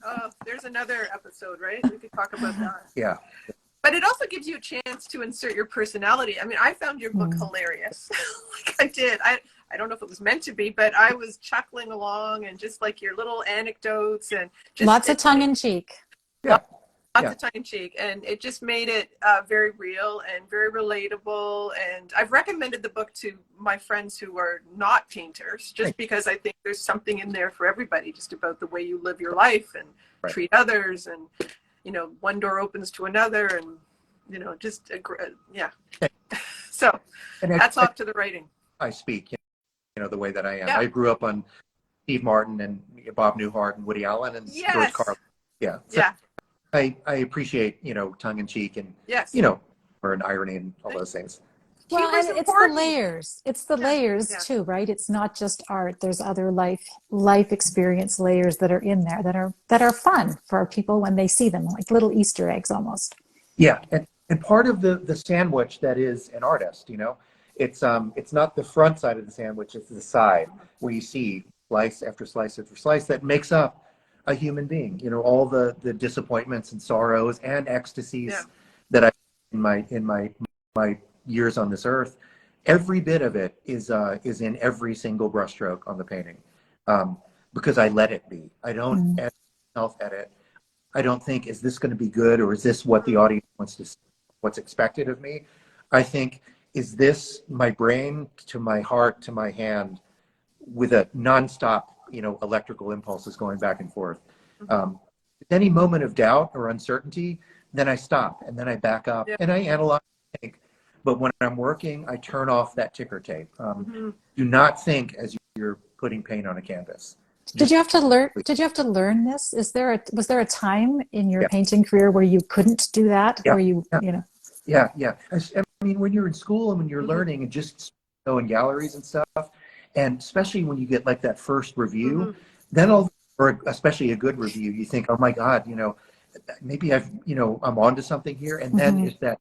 Speaker 2: Oh, there's another episode, right? We could talk about that.
Speaker 3: Yeah.
Speaker 2: But it also gives you a chance to insert your personality. I mean, I found your book hilarious. Like I did. I don't know if it was meant to be, but I was chuckling along, and just like your little anecdotes and just
Speaker 1: Lots of tongue in cheek.
Speaker 3: Yeah.
Speaker 2: Lots of tongue in cheek, and it just made it very real and very relatable. And I've recommended the book to my friends who are not painters, just because I think there's something in there for everybody, just about the way you live your life and treat others, and one door opens to another, and just so that's off to the writing.
Speaker 3: I speak, the way that I am. I grew up on Steve Martin and Bob Newhart and Woody Allen and George Carlin. Yeah. So I appreciate, tongue in cheek and, or an irony and all those things.
Speaker 1: Well, and it's the layers. It's the layers too, right? It's not just art. There's other life experience layers that are in there that are fun for people when they see them, like little Easter eggs almost.
Speaker 3: Yeah. And part of the sandwich that is an artist, It's not the front side of the sandwich, it's the side where you see slice after slice after slice that makes up a human being. You know, all the disappointments and sorrows and ecstasies that I in my years on this earth. Every bit of it is in every single brushstroke on the painting, because I let it be. I don't self-edit. I don't think, is this going to be good, or is this what the audience wants to see, what's expected of me? I think, is this my brain to my heart to my hand with a nonstop, electrical impulses going back and forth. Any moment of doubt or uncertainty, then I stop and then I back up and I analyze and think. But when I'm working, I turn off that ticker tape. Do not think as you're putting paint on a canvas.
Speaker 1: Did you have to learn? Did you have to learn this? Was there a time in your
Speaker 3: Yeah.
Speaker 1: painting career where you couldn't do that?
Speaker 3: Yeah.
Speaker 1: Where you
Speaker 3: Yeah. I mean, when you're in school and when you're learning and just in galleries and stuff, and especially when you get like that first review, then or especially a good review, you think, oh my God, maybe I'm onto something here. And then it's that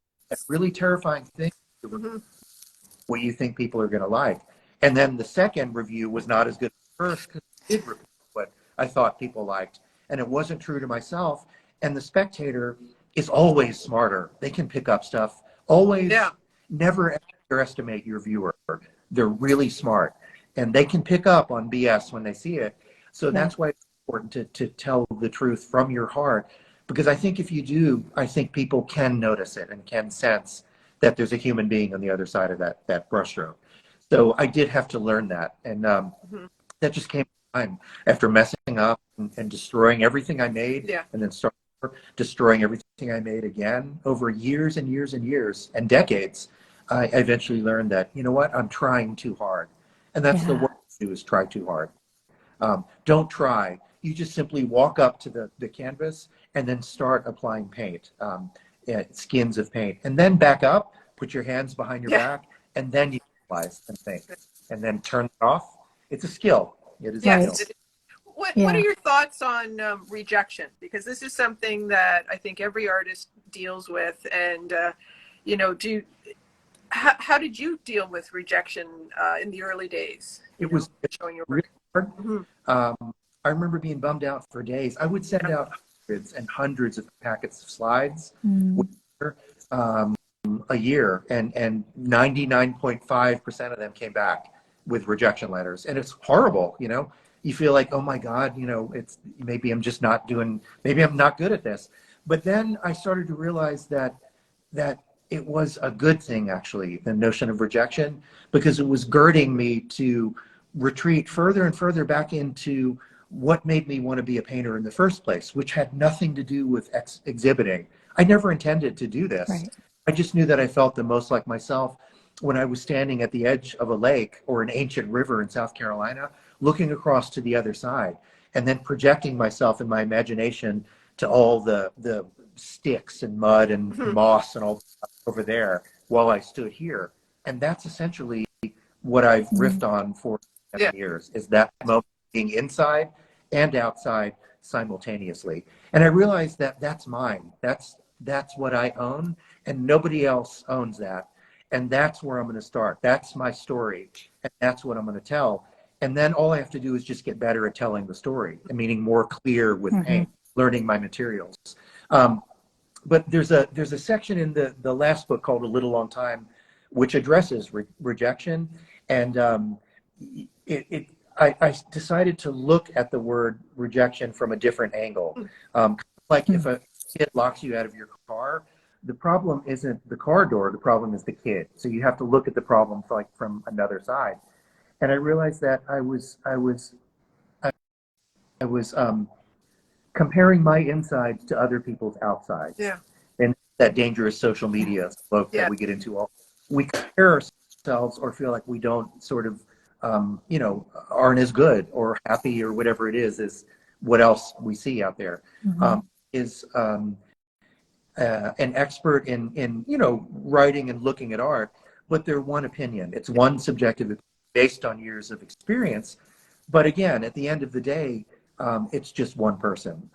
Speaker 3: really terrifying thing, what you think people are going to like. And then the second review was not as good as the first, because it did repeat what I thought people liked. And it wasn't true to myself. And the spectator is always smarter. They can pick up stuff. Always, never underestimate your viewer. They're really smart. And they can pick up on BS when they see it. So that's why it's important to tell the truth from your heart. Because I think if you do, I think people can notice it and can sense that there's a human being on the other side of that brushstroke. So I did have to learn that. And that just came time after messing up and destroying everything I made, and then start destroying everything I made again over years and years and years and decades. I eventually learned that, you know what, I'm trying too hard. And that's the worst to do, is try too hard. Don't try. You just simply walk up to the canvas and then start applying paint, skins of paint, and then back up, put your hands behind your back, and then you apply and paint, and then turn it off. It's a skill. It is a skill.
Speaker 2: What are your thoughts on rejection? Because this is something that I think every artist deals with. And, how did you deal with rejection in the early days?
Speaker 3: It was
Speaker 2: showing your
Speaker 3: really hard. I remember being bummed out for days. I would send out hundreds and hundreds of packets of slides a year, and 99.5% of them came back with rejection letters. And it's horrible, You feel like, oh my God, it's maybe I'm just not doing, maybe I'm not good at this. But then I started to realize that it was a good thing, actually, the notion of rejection, because it was girding me to retreat further and further back into what made me want to be a painter in the first place, which had nothing to do with exhibiting. I never intended to do this.
Speaker 1: Right.
Speaker 3: I just knew that I felt the most like myself when I was standing at the edge of a lake or an ancient river in South Carolina, looking across to the other side, and then projecting myself in my imagination to all the sticks and mud and moss and all over there while I stood here. And that's essentially what I've riffed on for 7 years, is that moment being inside and outside simultaneously. And I realized that that's mine. That's what I own, and nobody else owns that. And that's where I'm going to start. That's my story, and that's what I'm going to tell. And then all I have to do is just get better at telling the story, meaning more clear with paint, learning my materials. But there's a section in the last book called A Little Long Time, which addresses rejection. And I decided to look at the word rejection from a different angle. Like if a kid locks you out of your car, the problem isn't the car door, the problem is the kid. So you have to look at the problem from another side. And I realized that I was comparing my insides to other people's outsides.
Speaker 2: Yeah.
Speaker 3: And that dangerous social media smoke that we get into. We compare ourselves or feel like we don't sort of, aren't as good or happy or whatever it is what else we see out there. An expert in writing and looking at art, but they're one opinion. It's one subjective opinion based on years of experience. But again, at the end of the day, it's just one person.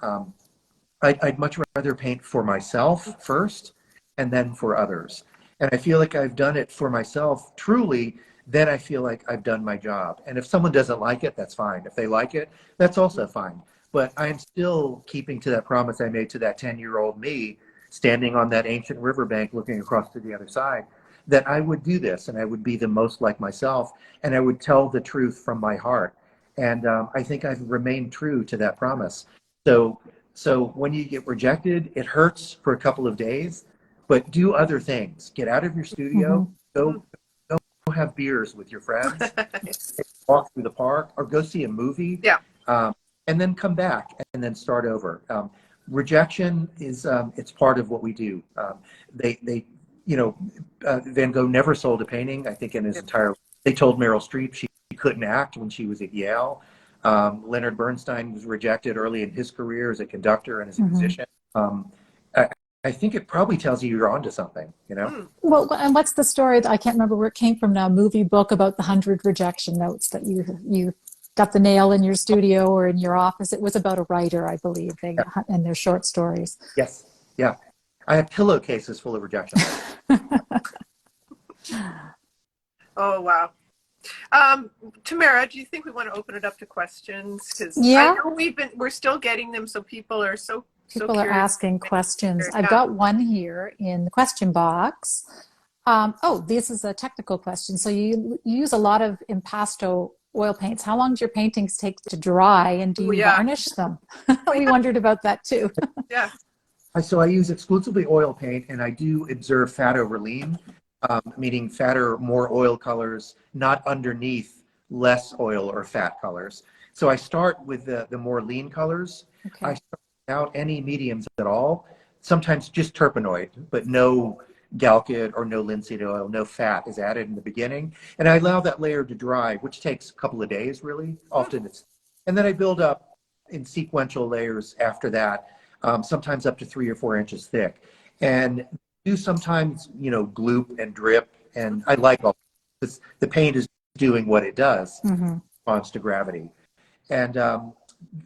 Speaker 3: I'd much rather paint for myself first and then for others. and I feel like I've done it for myself truly, then I feel like I've done my job. And if someone doesn't like it, that's fine. If they like it, that's also fine. But I am still keeping to that promise I made to that 10-year-old me, standing on that ancient riverbank looking across to the other side, that I would do this and I would be the most like myself and I would tell the truth from my heart. And I think I've remained true to that promise. So, so when you get rejected, it hurts for a couple of days, but do other things. Get out of your studio, go have beers with your friends, walk through the park, or go see a movie,
Speaker 2: Yeah.
Speaker 3: and then come back and then start over. Rejection is it's part of what we do. They Van Gogh never sold a painting. I think in his entire. They told Meryl Streep she couldn't act when she was at Yale. Leonard Bernstein was rejected early in his career as a conductor and as a musician. I, I think it probably tells you you're onto something, you know?
Speaker 1: Well, and what's the story? I can't remember where it came from now. Movie book about the 100 rejection notes that you got the nail in your studio or in your office. It was about a writer, I believe, and their short stories.
Speaker 3: Yes. Yeah. I have pillowcases full of rejection.
Speaker 2: Oh, wow. Tamara, do you think we want to open it up to questions? Because
Speaker 1: Yeah.
Speaker 2: I know we're still getting them, so people are
Speaker 1: People are asking questions.
Speaker 2: Yeah.
Speaker 1: I've got one here in the question box. This is a technical question. So you use a lot of impasto oil paints. How long do your paintings take to dry, and do you varnish them? We wondered about that too.
Speaker 2: Yeah.
Speaker 3: So I use exclusively oil paint, and I do observe fat over lean, meaning fatter, more oil colors, not underneath less oil or fat colors. So I start with the more lean colors.
Speaker 1: Okay.
Speaker 3: I start without any mediums at all, sometimes just terpenoid, but no Galkid or no linseed oil, no fat is added in the beginning. And I allow that layer to dry, which takes a couple of days, really. Often and then I build up in sequential layers after that, sometimes up to 3 or 4 inches thick. And do sometimes, gloop and drip. And I like all this. The paint is doing what it does, responds to gravity. And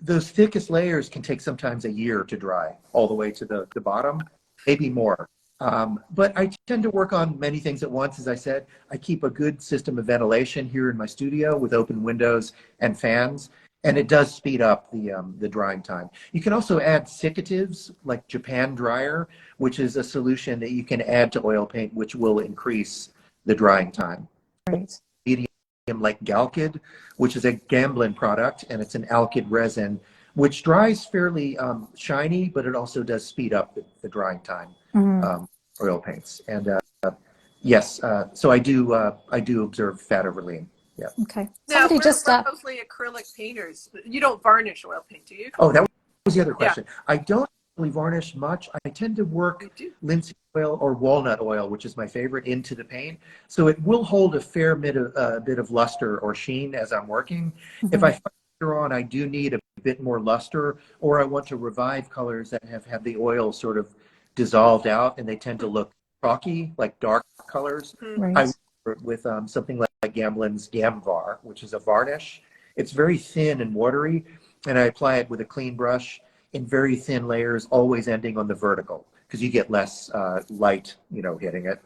Speaker 3: those thickest layers can take sometimes a year to dry, all the way to the bottom, maybe more. But I tend to work on many things at once. As I said, I keep a good system of ventilation here in my studio with open windows and fans, and it does speed up the drying time. You can also add secatives like Japan Dryer, which is a solution that you can add to oil paint, which will increase the drying time.
Speaker 1: Right.
Speaker 3: Like Galkid, which is a Gamblin product, and it's an alkyd resin, which dries fairly shiny, but it also does speed up the drying time. Oil paints, and yes, so I do observe fat over lean. Yeah.
Speaker 1: Okay.
Speaker 2: Now,
Speaker 1: Somebody
Speaker 2: we're mostly acrylic painters. You don't varnish oil paint, do you?
Speaker 3: Oh, that was the other question. Yeah. I don't really varnish much. I tend to work linseed oil or walnut oil, which is my favorite, into the paint. So it will hold a fair bit of luster or sheen as I'm working. If I find later on I do need a bit more luster, or I want to revive colors that have had the oil sort of dissolved out and they tend to look chalky, like dark colors, I work with something like Gamblin's Gamvar, which is a varnish. It's very thin and watery, and I apply it with a clean brush in very thin layers, always ending on the vertical, because you get less light, hitting it,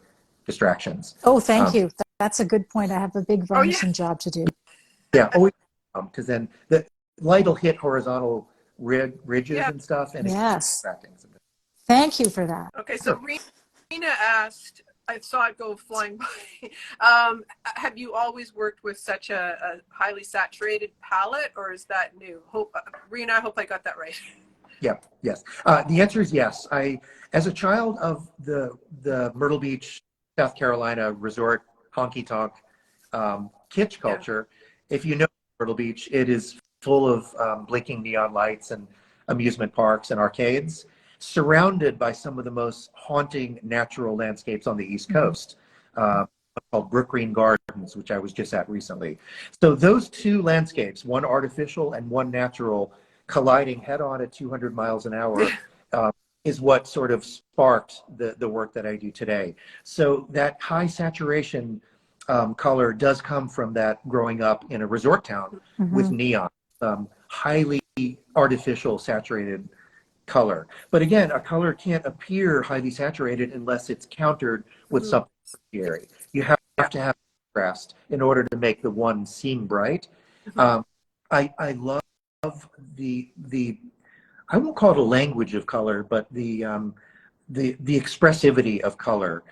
Speaker 3: distractions.
Speaker 1: Oh, thank you. That's a good point. I have a big varnishing job to do.
Speaker 3: Yeah, always, because then the light will hit horizontal ridges and stuff, and it's distracting.
Speaker 1: Thank you for that.
Speaker 2: Okay, so Rena asked, I saw it go flying by. Have you always worked with such a highly saturated palette, or is that new? Rena, I hope I got that right.
Speaker 3: Yeah, yes. The answer is yes. As a child of the Myrtle Beach, South Carolina resort honky-tonk kitsch culture, if you know Myrtle Beach, it is full of blinking neon lights and amusement parks and arcades, surrounded by some of the most haunting natural landscapes on the East Coast, called Brook Green Gardens, which I was just at recently. So those two landscapes, one artificial and one natural, colliding head-on at 200 miles an hour, is what sort of sparked the work that I do today. So that high saturation color does come from that growing up in a resort town with neon, highly artificial saturated color. But again, a color can't appear highly saturated unless it's countered with something scary. You have to have contrast in order to make the one seem bright. I love the I won't call it a language of color, but the expressivity of color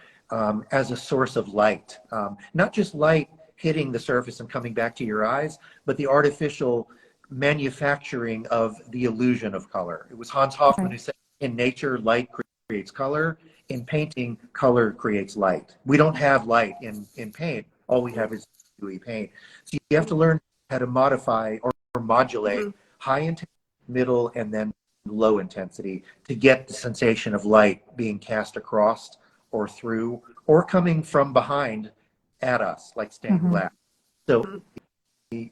Speaker 3: as a source of light. Not just light hitting the surface and coming back to your eyes, but the artificial manufacturing of the illusion of color. It was Hans Hofmann who said, in nature, light creates color. In painting, color creates light. We don't have light in paint. All we have is dewy paint. So you have to learn how to modify or modulate high intensity, middle, and then low intensity to get the sensation of light being cast across or through or coming from behind at us, like stained glass. So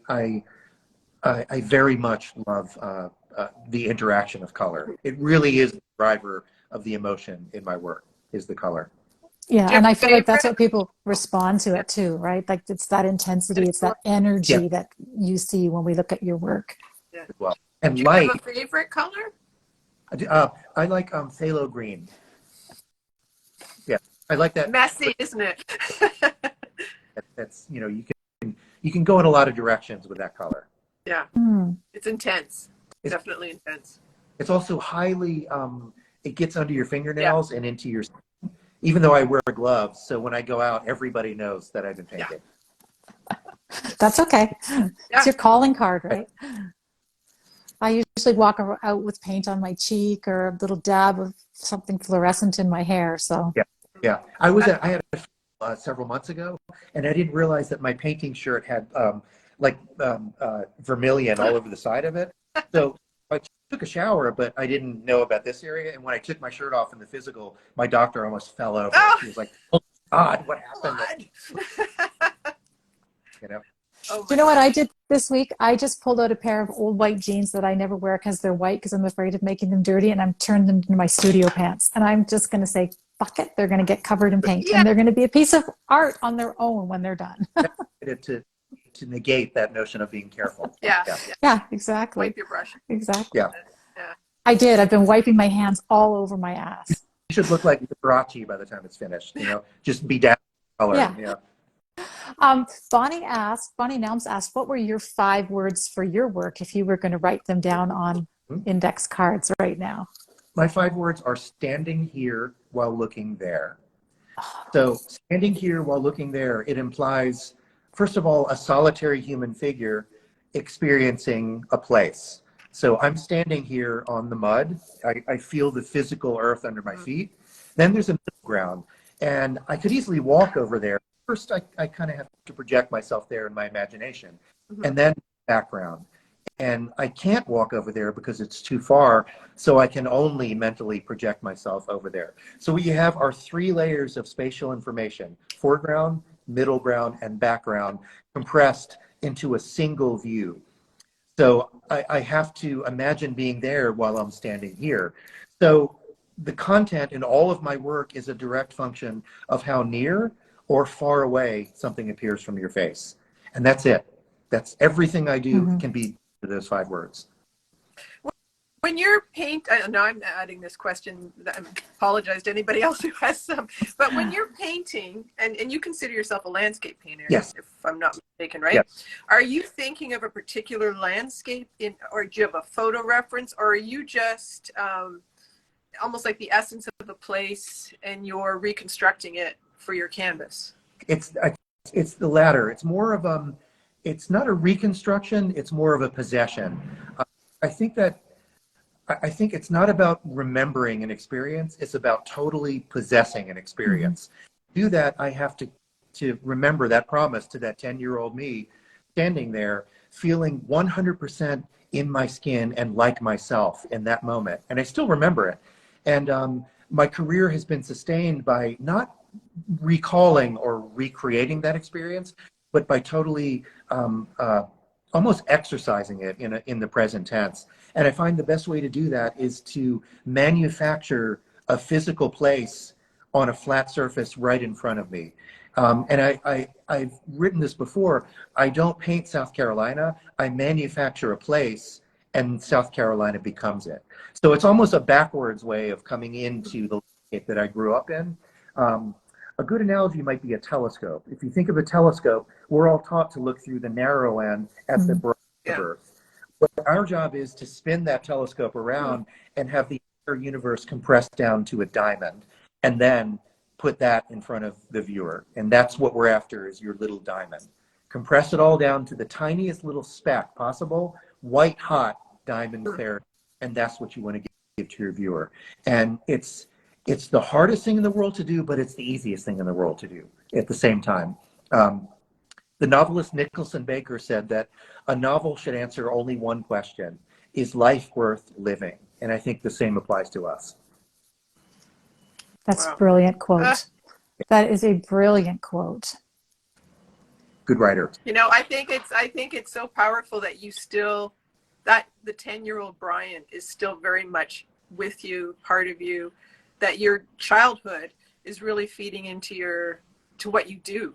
Speaker 3: I very much love the interaction of color. It really is the driver of the emotion in my work, is the color.
Speaker 1: Yeah, and I feel like that's what people respond to it too, right? Like it's that intensity, it's that energy that you see when we look at your work.
Speaker 2: Yeah.
Speaker 3: Well, and
Speaker 2: do you
Speaker 3: light.
Speaker 2: have a favorite color?
Speaker 3: I like phthalo green. Yeah, I like that.
Speaker 2: Messy, isn't it?
Speaker 3: That's you can go in a lot of directions with that color.
Speaker 2: Yeah, it's intense. It's definitely intense.
Speaker 3: It's also highly. It gets under your fingernails and into your. Even though I wear gloves, so when I go out, everybody knows that I've been painting.
Speaker 1: That's okay. It's your calling card, right? I usually walk out with paint on my cheek or a little dab of something fluorescent in my hair. So
Speaker 3: yeah. I had several months ago, and I didn't realize that my painting shirt had vermilion all over the side of it. So I took a shower, but I didn't know about this area. And when I took my shirt off in the physical, my doctor almost fell over. She was like, "Oh God, what happened?" You know.
Speaker 1: Do you know what I did this week? I just pulled out a pair of old white jeans that I never wear because they're white because I'm afraid of making them dirty, and I'm turned them into my studio pants. And I'm just going to say, fuck it, they're going to get covered in paint, and they're going to be a piece of art on their own when they're done.
Speaker 3: to negate that notion of being careful.
Speaker 1: Yeah, exactly.
Speaker 2: Wipe your brush.
Speaker 1: Exactly.
Speaker 3: Yeah.
Speaker 1: I did. I've been wiping my hands all over my ass.
Speaker 3: You should look like Liberace by the time it's finished. Just be down color.
Speaker 1: Yeah. Bonnie Nelms asked, what were your 5 words for your work if you were going to write them down on index cards right now?
Speaker 3: My 5 words are standing here while looking there. So standing here while looking there, it implies, first of all, a solitary human figure experiencing a place. So I'm standing here on the mud. I feel the physical earth under my feet. Then there's a middle ground, and I could easily walk over there. First, I kind of have to project myself there in my imagination, and then background. And I can't walk over there because it's too far, so I can only mentally project myself over there. So what you have are 3 layers of spatial information: foreground, middle ground, and background, compressed into a single view. So I have to imagine being there while I'm standing here. So the content in all of my work is a direct function of how near or far away something appears from your face. And that's it. That's everything I do can be those 5 words.
Speaker 2: When you're now I'm adding this question, I apologize to anybody else who has some, but when you're painting, and you consider yourself a landscape painter, if I'm not mistaken, right? Yes. Are you thinking of a particular landscape or do you have a photo reference, or are you just almost like the essence of a place and you're reconstructing it for your canvas? It's
Speaker 3: the latter. It's more of it's not a reconstruction, it's more of a possession. I think it's not about remembering an experience, it's about totally possessing an experience. To do that, I have to remember that promise to that 10-year-old me standing there, feeling 100% in my skin and like myself in that moment. And I still remember it. And my career has been sustained by not recalling or recreating that experience, but by totally almost exercising it in the present tense. And I find the best way to do that is to manufacture a physical place on a flat surface right in front of me. And I've written this before. I don't paint South Carolina. I manufacture a place, and South Carolina becomes it. So it's almost a backwards way of coming into the landscape that I grew up in. A good analogy might be a telescope. If you think of a telescope, we're all taught to look through the narrow end at the bright of Earth. But our job is to spin that telescope around and have the entire universe compressed down to a diamond, and then put that in front of the viewer. And that's what we're after, is your little diamond. Compress it all down to the tiniest little speck possible, white hot diamond clarity, and that's what you want to give to your viewer. And it's the hardest thing in the world to do, but it's the easiest thing in the world to do at the same time. The novelist Nicholson Baker said that a novel should answer only one question: is life worth living? And I think the same applies to us.
Speaker 1: That's a brilliant quote. That is a brilliant quote.
Speaker 3: Good writer.
Speaker 2: You know, I think it's so powerful that that the 10-year-old Brian is still very much with you, part of you, that your childhood is really feeding into what you do.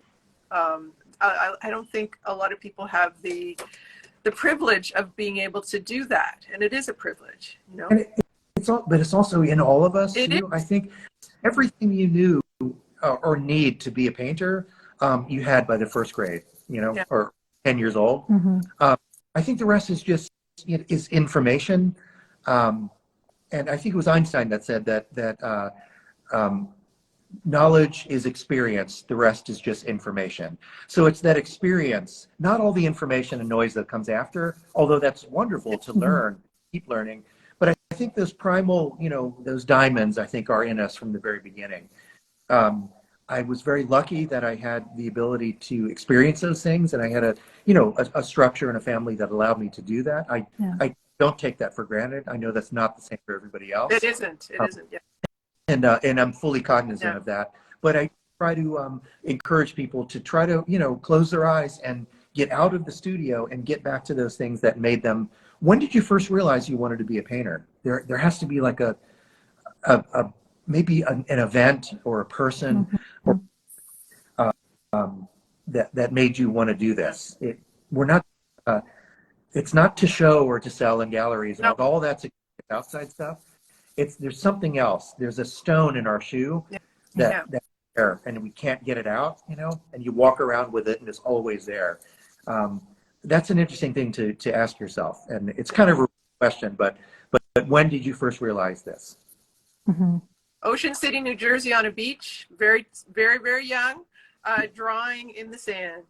Speaker 2: I don't think a lot of people have the privilege of being able to do that, and it is a privilege, you know.
Speaker 3: And but it's also in all of us
Speaker 2: It
Speaker 3: too. I think everything you knew or need to be a painter, you had by the first grade, you know, or 10 years old. I think the rest is just is information. And I think it was Einstein that said that knowledge is experience, the rest is just information. So it's that experience, not all the information and noise that comes after, although that's wonderful to learn, keep learning. But I think those primal, you know, those diamonds, I think, are in us from the very beginning. I was very lucky that I had the ability to experience those things, and I had a structure and a family that allowed me to do that. I don't take that for granted. I know that's not the same for everybody else.
Speaker 2: It isn't. It isn't. Yeah.
Speaker 3: And I'm fully cognizant of that. But I try to encourage people to try to, you know, close their eyes and get out of the studio and get back to those things that made them. When did you first realize you wanted to be a painter? There has to be like maybe an event or a person or, that made you want to do this. It's not to show or to sell in galleries.
Speaker 2: No.
Speaker 3: All that's outside stuff. There's something else. There's a stone in our shoe that's there, and we can't get it out, you know, and you walk around with it and it's always there. That's an interesting thing to ask yourself. And it's kind of a question, but when did you first realize this?
Speaker 2: Ocean City, New Jersey, on a beach, very, very, very young, drawing in the sand.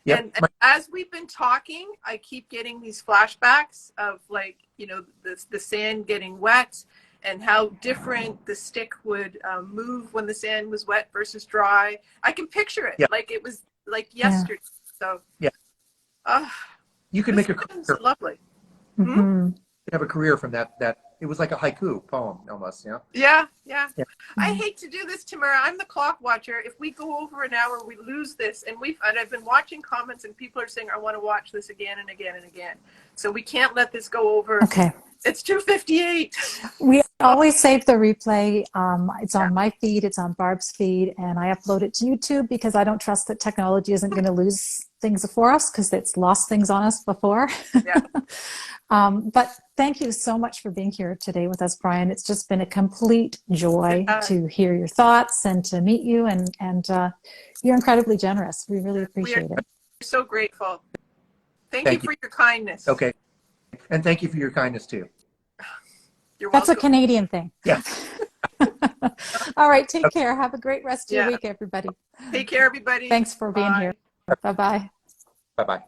Speaker 3: Yep.
Speaker 2: And as we've been talking, I keep getting these flashbacks of, like, you know, the sand getting wet and how different the stick would move when the sand was wet versus dry. I can picture it like it was like yesterday. So you
Speaker 3: can make a career.
Speaker 2: Lovely.
Speaker 3: You can have a career from that. It was like a haiku poem almost.
Speaker 2: Yeah. I hate to do this, Tamara. I'm the clock watcher. If we go over an hour, we lose this. And I've been watching comments, and people are saying, I want to watch this again and again and again. So we can't let this go over.
Speaker 1: Okay.
Speaker 2: It's 2:58.
Speaker 1: We always save the replay. It's on my feed, it's on Barb's feed, and I upload it to YouTube because I don't trust that technology isn't going to lose things for us, because it's lost things on us before. But thank you so much for being here today with us, Brian. It's just been a complete joy to hear your thoughts and to meet you, and you're incredibly generous. We really appreciate it.
Speaker 2: We're so grateful. Thank you for your kindness.
Speaker 3: Okay. And thank you for your kindness too.
Speaker 2: You're welcome.
Speaker 1: That's a Canadian thing.
Speaker 3: Yeah.
Speaker 1: All right. Take care. Have a great rest of your week, everybody.
Speaker 2: Take care, everybody.
Speaker 1: Thanks for being here. Bye-bye.
Speaker 3: Bye-bye.